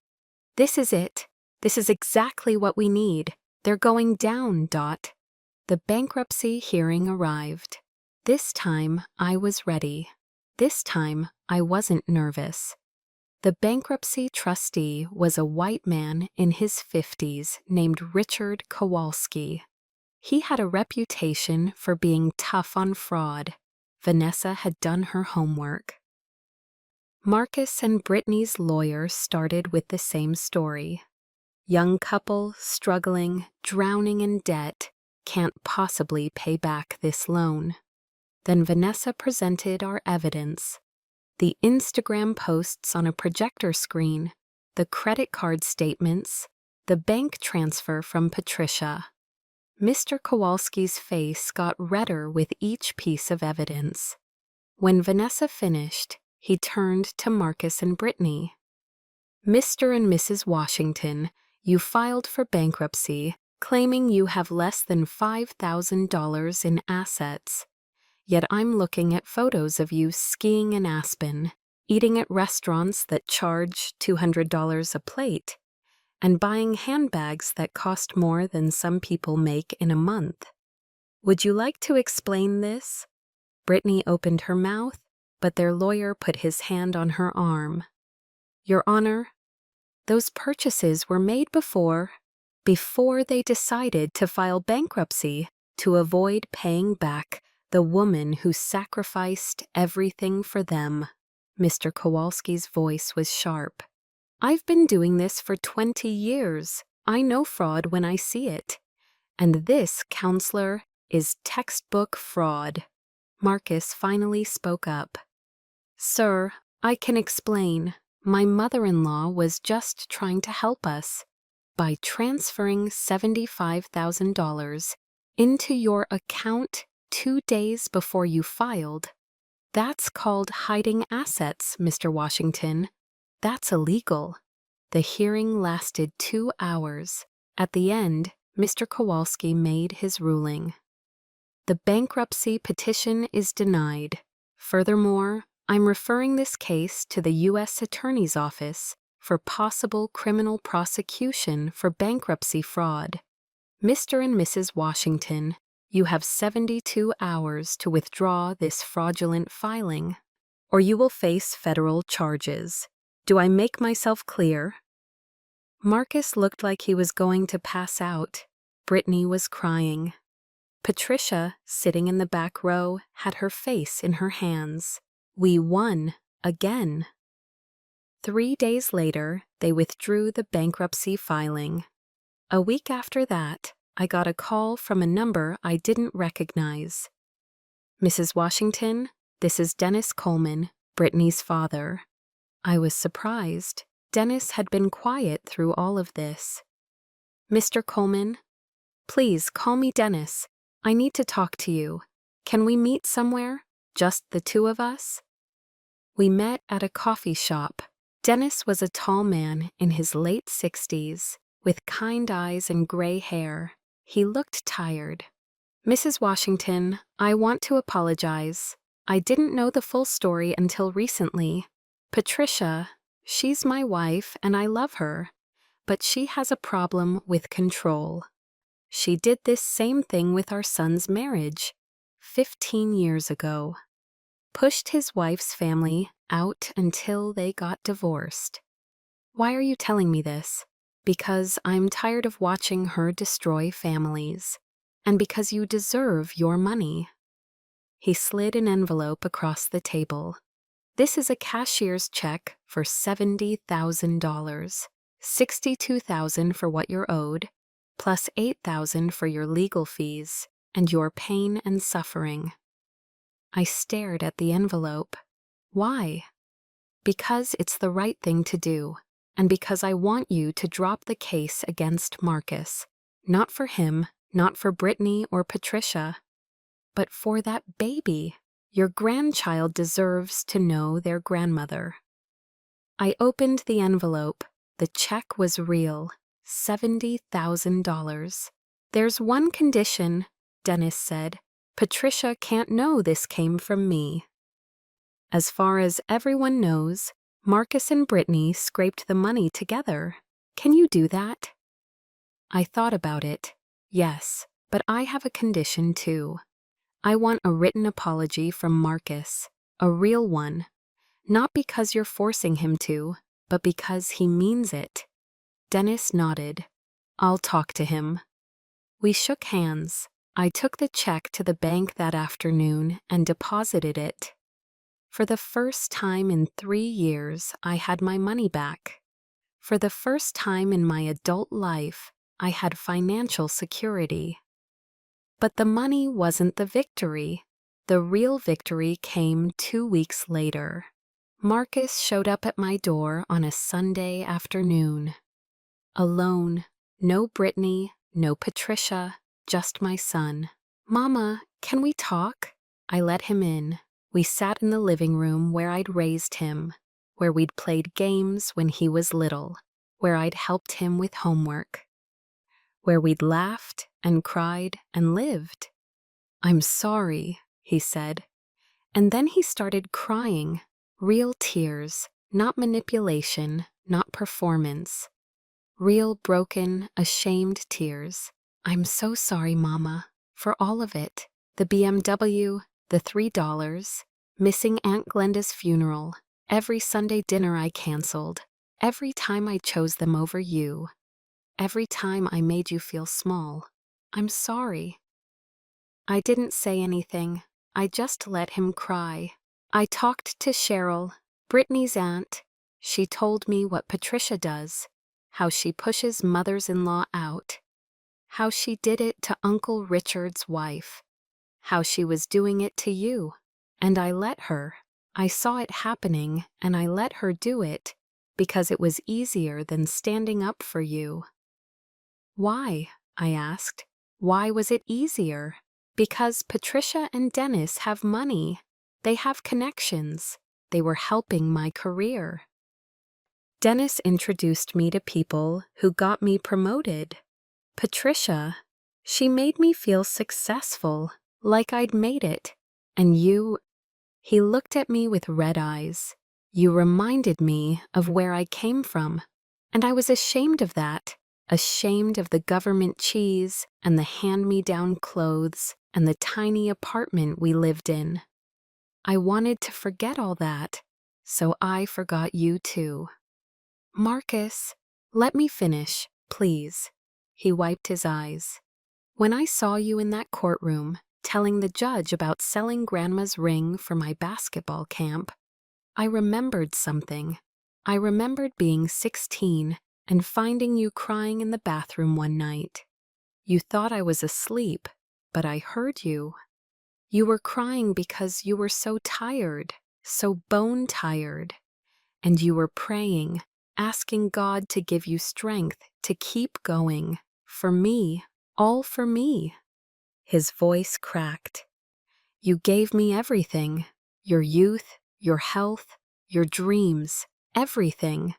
"This is it. This is exactly what we need. They're going down, Dot." The bankruptcy hearing arrived. This time, I was ready. This time, I wasn't nervous. The bankruptcy trustee was a white man in his 50s named Richard Kowalski. He had a reputation for being tough on fraud. Vanessa had done her homework. Marcus and Brittany's lawyer started with the same story. Young couple, struggling, drowning in debt, can't possibly pay back this loan. Then Vanessa presented our evidence. The Instagram posts on a projector screen, the credit card statements, the bank transfer from Patricia. Mr. Kowalski's face got redder with each piece of evidence. When Vanessa finished, he turned to Marcus and Brittany. "Mr. and Mrs. Washington, you filed for bankruptcy, claiming you have less than $5,000 in assets. Yet I'm looking at photos of you skiing in Aspen, eating at restaurants that charge $200 a plate, and buying handbags that cost more than some people make in a month. Would you like to explain this?" Brittany opened her mouth, but their lawyer put his hand on her arm. "Your Honor, those purchases were made before they decided to file bankruptcy to avoid paying back the woman who sacrificed everything for them." Mr. Kowalski's voice was sharp. "I've been doing this for 20 years. I know fraud when I see it. And this, counselor, is textbook fraud." Marcus finally spoke up. "Sir, I can explain. My mother-in-law was just trying to help us by transferring $75,000 into your account 2 days before you filed. That's called hiding assets, Mr. Washington. That's illegal." The hearing lasted 2 hours. At the end, Mr. Kowalski made his ruling. The bankruptcy petition is denied. Furthermore, I'm referring this case to the U.S. Attorney's Office for possible criminal prosecution for bankruptcy fraud. Mr. and Mrs. Washington, you have 72 hours to withdraw this fraudulent filing, or you will face federal charges. Do I make myself clear? Marcus looked like he was going to pass out. Brittany was crying. Patricia, sitting in the back row, had her face in her hands. We won, again. 3 days later, they withdrew the bankruptcy filing. A week after that, I got a call from a number I didn't recognize. Mrs. Washington, this is Dennis Coleman, Brittany's father. I was surprised. Dennis had been quiet through all of this. Mr. Coleman, please call me Dennis. I need to talk to you. Can we meet somewhere? Just the two of us? We met at a coffee shop. Dennis was a tall man in his late 60s, with kind eyes and gray hair. He looked tired. Mrs. Washington, I want to apologize. I didn't know the full story until recently. Patricia, she's my wife and I love her, but she has a problem with control. She did this same thing with our son's marriage 15 years ago. Pushed his wife's family out until they got divorced. Why are you telling me this? Because I'm tired of watching her destroy families, and because you deserve your money. He slid an envelope across the table. This is a cashier's check for $70,000, $62,000 for what you're owed, plus $8,000 for your legal fees and your pain and suffering. I stared at the envelope. Why? Because it's the right thing to do, and because I want you to drop the case against Marcus. Not for him, not for Brittany or Patricia, but for that baby. Your grandchild deserves to know their grandmother. I opened the envelope. The check was real, $70,000. There's one condition, Dennis said. Patricia can't know this came from me. As far as everyone knows, Marcus and Brittany scraped the money together. Can you do that? I thought about it. Yes, but I have a condition too. I want a written apology from Marcus, a real one. Not because you're forcing him to, but because he means it. Dennis nodded. I'll talk to him. We shook hands. I took the check to the bank that afternoon and deposited it. For the first time in 3 years, I had my money back. For the first time in my adult life, I had financial security. But the money wasn't the victory. The real victory came 2 weeks later. Marcus showed up at my door on a Sunday afternoon. Alone, no Brittany, no Patricia, just my son. Mama, can we talk? I let him in. We sat in the living room where I'd raised him, where we'd played games when he was little, where I'd helped him with homework, where we'd laughed and cried and lived. I'm sorry, he said. And then he started crying, real tears, not manipulation, not performance. Real broken, ashamed tears. I'm so sorry, Mama, for all of it. The BMW, the $3, missing Aunt Glenda's funeral, every Sunday dinner I canceled, every time I chose them over you, every time I made you feel small. I'm sorry. I didn't say anything. I just let him cry. I talked to Cheryl, Brittany's aunt. She told me what Patricia does, how she pushes mothers-in-law out, how she did it to Uncle Richard's wife, how she was doing it to you. And I let her. I saw it happening, and I let her do it because it was easier than standing up for you. Why? I asked. Why was it easier? Because Patricia and Dennis have money. They have connections. They were helping my career. Dennis introduced me to people who got me promoted. Patricia, she made me feel successful, like I'd made it. And you, He looked at me with red eyes. You reminded me of where I came from, and I was ashamed of that, ashamed of the government cheese and the hand-me-down clothes and the tiny apartment we lived in. I wanted to forget all that, so I forgot you too. Marcus, let me finish, please. He wiped his eyes. When I saw you in that courtroom, telling the judge about selling Grandma's ring for my basketball camp, I remembered something. I remembered being 16 and finding you crying in the bathroom one night. You thought I was asleep, but I heard you. You were crying because you were so tired, so bone-tired, and you were praying, asking God to give you strength to keep going, for me, all for me. His voice cracked. You gave me everything, your youth, your health, your dreams, everything.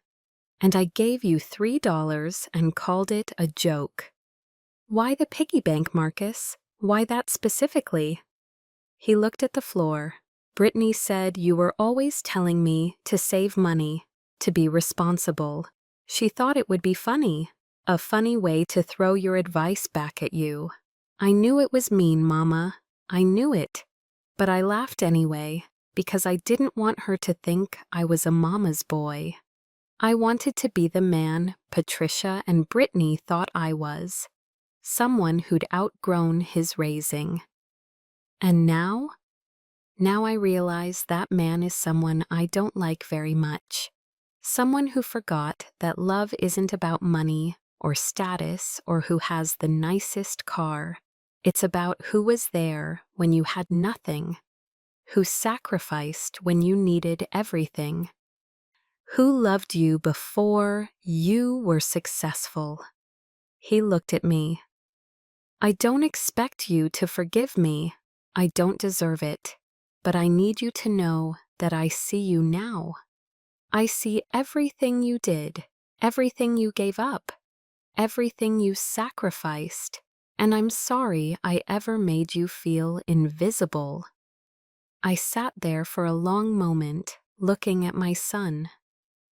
And I gave you $3 and called it a joke. Why the piggy bank, Marcus? Why that specifically? He looked at the floor. Brittany said you were always telling me to save money, to be responsible. She thought it would be funny, a funny way to throw your advice back at you. I knew it was mean, Mama. I knew it. But I laughed anyway, because I didn't want her to think I was a mama's boy. I wanted to be the man Patricia and Brittany thought I was, someone who'd outgrown his raising. And now? Now I realize that man is someone I don't like very much. Someone who forgot that love isn't about money or status or who has the nicest car. It's about who was there when you had nothing, who sacrificed when you needed everything, who loved you before you were successful. He looked at me. I don't expect you to forgive me. I don't deserve it. But I need you to know that I see you now. I see everything you did, everything you gave up, everything you sacrificed, and I'm sorry I ever made you feel invisible. I sat there for a long moment, looking at my son.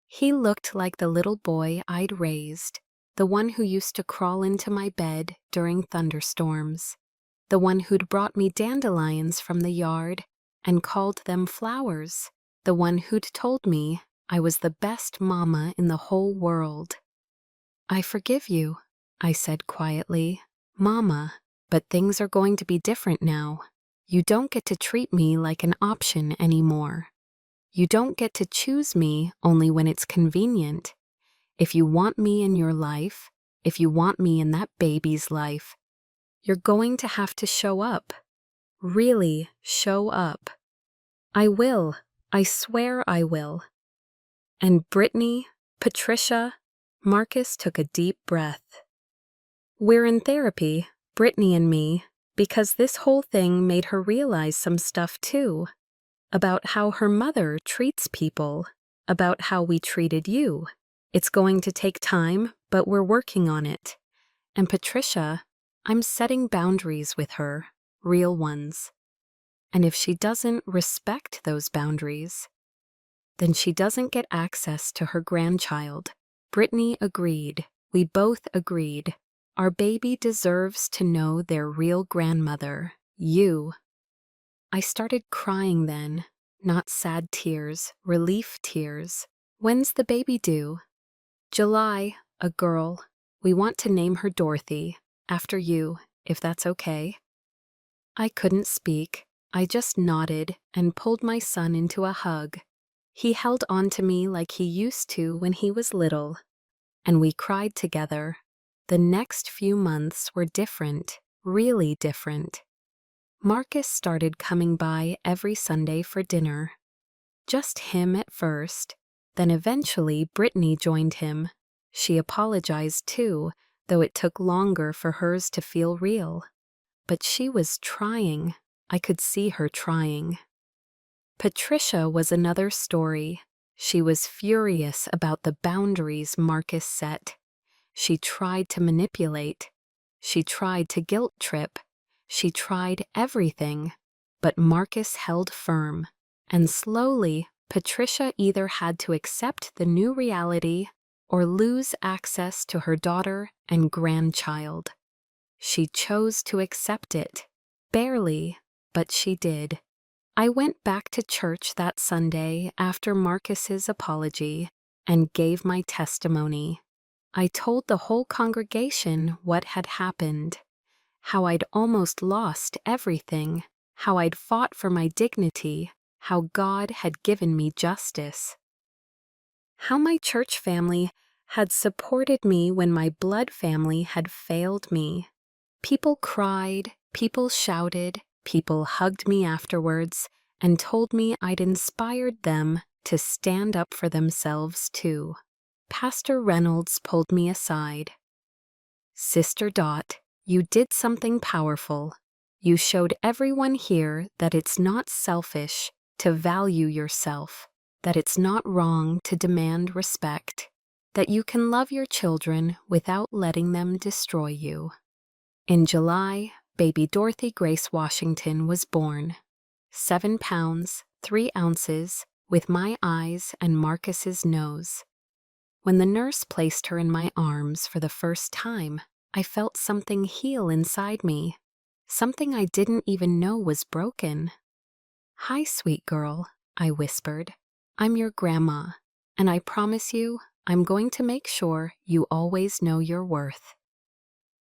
He looked like the little boy I'd raised, the one who used to crawl into my bed during thunderstorms, the one who'd brought me dandelions from the yard and called them flowers, the one who'd told me I was the best mama in the whole world. I forgive you, I said quietly, Mama, but things are going to be different now. You don't get to treat me like an option anymore. You don't get to choose me only when it's convenient. If you want me in your life, if you want me in that baby's life, you're going to have to show up. Really show up. I will. I swear I will. And Brittany, Patricia, Marcus took a deep breath. We're in therapy, Brittany and me, because this whole thing made her realize some stuff too. About how her mother treats people, about how we treated you. It's going to take time, but we're working on it. And Patricia, I'm setting boundaries with her, real ones. And if she doesn't respect those boundaries, then she doesn't get access to her grandchild. Brittany agreed. We both agreed. Our baby deserves to know their real grandmother, you. I started crying then, not sad tears, relief tears. When's the baby due? July, a girl. We want to name her Dorothy, after you, if that's okay. I couldn't speak. I just nodded and pulled my son into a hug. He held on to me like he used to when he was little, and we cried together. The next few months were different, really different. Marcus started coming by every Sunday for dinner. Just him at first, then eventually Brittany joined him. She apologized too, though it took longer for hers to feel real. But she was trying. I could see her trying. Patricia was another story. She was furious about the boundaries Marcus set. She tried to manipulate. She tried to guilt trip. She tried everything. But Marcus held firm, And slowly, Patricia either had to accept the new reality or lose access to her daughter and grandchild. She chose to accept it. Barely, but she did. I went back to church that Sunday after Marcus's apology and gave my testimony. I told the whole congregation what had happened, how I'd almost lost everything, how I'd fought for my dignity, how God had given me justice, how my church family had supported me when my blood family had failed me. People cried, people shouted, people hugged me afterwards and told me I'd inspired them to stand up for themselves too. Pastor Reynolds pulled me aside. "Sister Dot, you did something powerful. You showed everyone here that it's not selfish to value yourself, that it's not wrong to demand respect, that you can love your children without letting them destroy you." In July, baby Dorothy Grace Washington was born. 7 pounds, 3 ounces, with my eyes and Marcus's nose. When the nurse placed her in my arms for the first time, I felt something heal inside me, something I didn't even know was broken. "Hi, sweet girl," I whispered. "I'm your grandma, and I promise you, I'm going to make sure you always know your worth.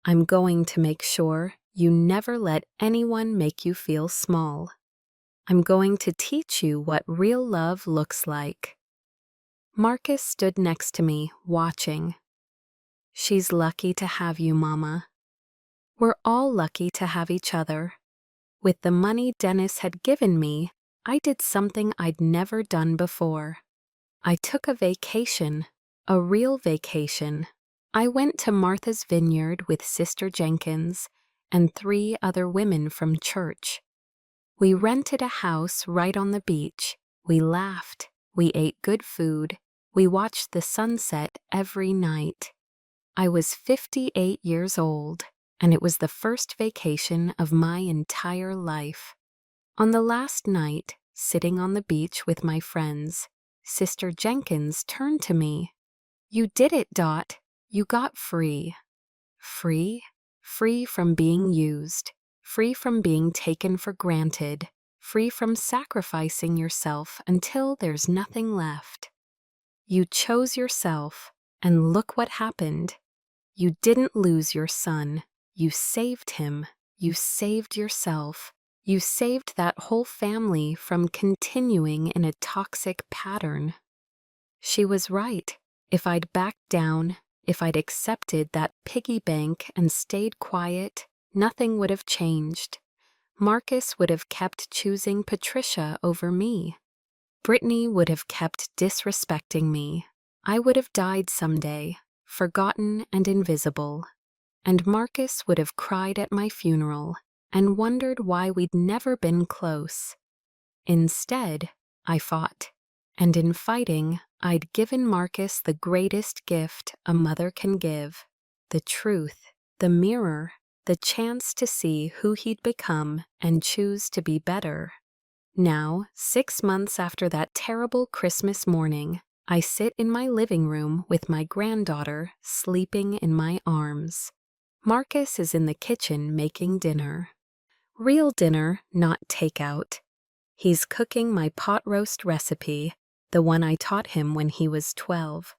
I'm going to make sure you never let anyone make you feel small. I'm going to teach you what real love looks like." Marcus stood next to me, watching. "She's lucky to have you, Mama." We're all lucky to have each other. With the money Dennis had given me, I did something I'd never done before. I took a vacation, a real vacation. I went to Martha's Vineyard with Sister Jenkins and 3 other women from church. We rented a house right on the beach. We laughed. We ate good food. We watched the sunset every night. I was 58 years old, and it was the first vacation of my entire life. On the last night, sitting on the beach with my friends, Sister Jenkins turned to me. "You did it, Dot. You got free." Free? Free from being used. Free from being taken for granted. Free from sacrificing yourself until there's nothing left. You chose yourself, and look what happened. You didn't lose your son. You saved him. You saved yourself. You saved that whole family from continuing in a toxic pattern. She was right. If I'd backed down, if I'd accepted that piggy bank and stayed quiet, nothing would have changed. Marcus would have kept choosing Patricia over me. Brittany would have kept disrespecting me. I would have died someday, forgotten and invisible. And Marcus would have cried at my funeral and wondered why we'd never been close. Instead, I fought. And in fighting, I'd given Marcus the greatest gift a mother can give: the truth, the mirror, the chance to see who he'd become and choose to be better. Now, 6 months after that terrible Christmas morning, I sit in my living room with my granddaughter sleeping in my arms. Marcus is in the kitchen making dinner. Real dinner, not takeout. He's cooking my pot roast recipe, the one I taught him when he was 12.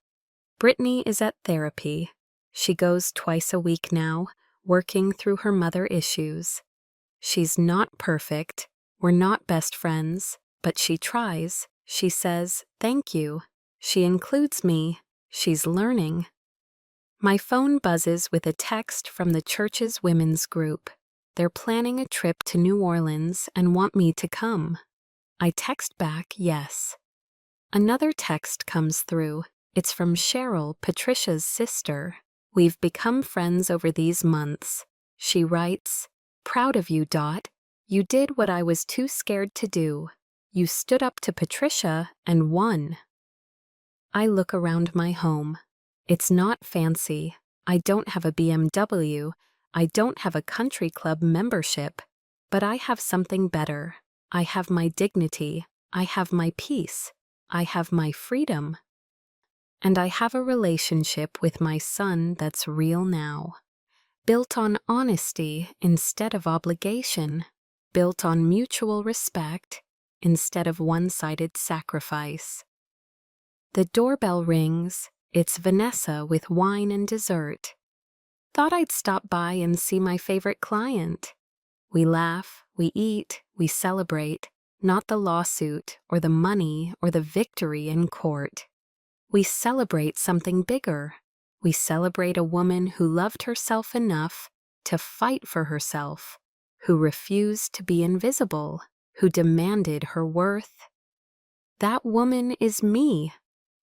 Brittany is at therapy. She goes twice a week now, working through her mother issues. She's not perfect. We're not best friends, but she tries. She says, "Thank you." She includes me. She's learning. My phone buzzes with a text from the church's women's group. They're planning a trip to New Orleans and want me to come. I text back, yes. Another text comes through. It's from Cheryl, Patricia's sister. We've become friends over these months. She writes, "Proud of you, Dot. You did what I was too scared to do. You stood up to Patricia and won." I look around my home. It's not fancy. I don't have a BMW. I don't have a country club membership. But I have something better. I have my dignity. I have my peace. I have my freedom. And I have a relationship with my son that's real now. Built on honesty instead of obligation. Built on mutual respect instead of one-sided sacrifice. The doorbell rings. It's Vanessa with wine and dessert. Thought I'd stop by and see my favorite client. We laugh, we eat, we celebrate, not the lawsuit or the money or the victory in court. We celebrate something bigger. We celebrate a woman who loved herself enough to fight for herself, who refused to be invisible, who demanded her worth. That woman is me,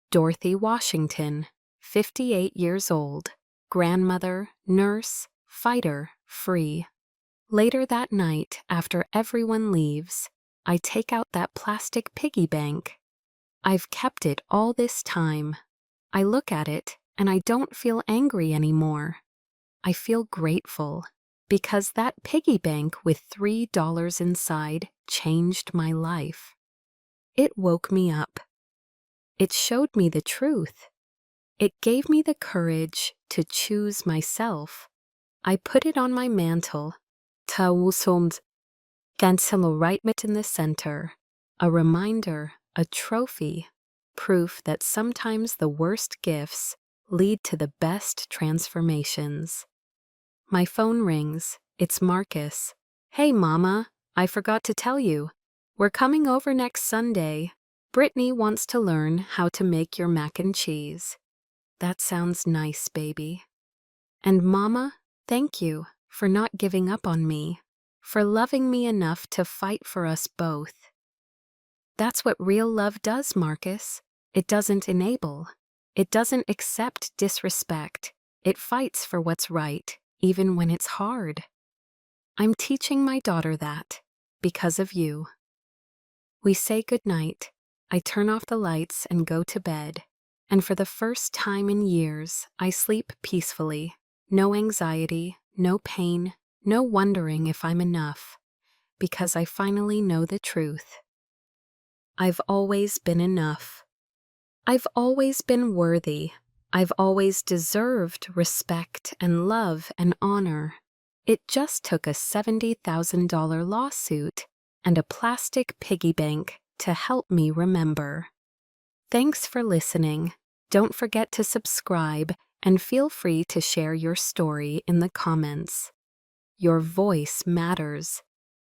Dorothy Washington, 58 years old, grandmother, nurse, fighter, free. Later that night, after everyone leaves, I take out that plastic piggy bank. I've kept it all this time. I look at it and I don't feel angry anymore. I feel grateful because that piggy bank with $3 inside changed my life. It woke me up. It showed me the truth. It gave me the courage to choose myself. I put it on my mantle, right in the center, a reminder, a trophy, proof that sometimes the worst gifts lead to the best transformations. My phone rings. It's Marcus. Hey, Mama, I forgot to tell you. We're coming over next Sunday. Brittany wants to learn how to make your mac and cheese. That sounds nice, baby. And Mama, thank you for not giving up on me, for loving me enough to fight for us both. That's what real love does, Marcus. It doesn't enable. It doesn't accept disrespect. It fights for what's right, even when it's hard. I'm teaching my daughter that, because of you. We say goodnight. I turn off the lights and go to bed, and for the first time in years, I sleep peacefully. No anxiety, no pain, no wondering if I'm enough, because I finally know the truth. I've always been enough. I've always been worthy. I've always deserved respect and love and honor. It just took a $70,000 lawsuit and a plastic piggy bank to help me remember. Thanks for listening. Don't forget to subscribe and feel free to share your story in the comments. Your voice matters.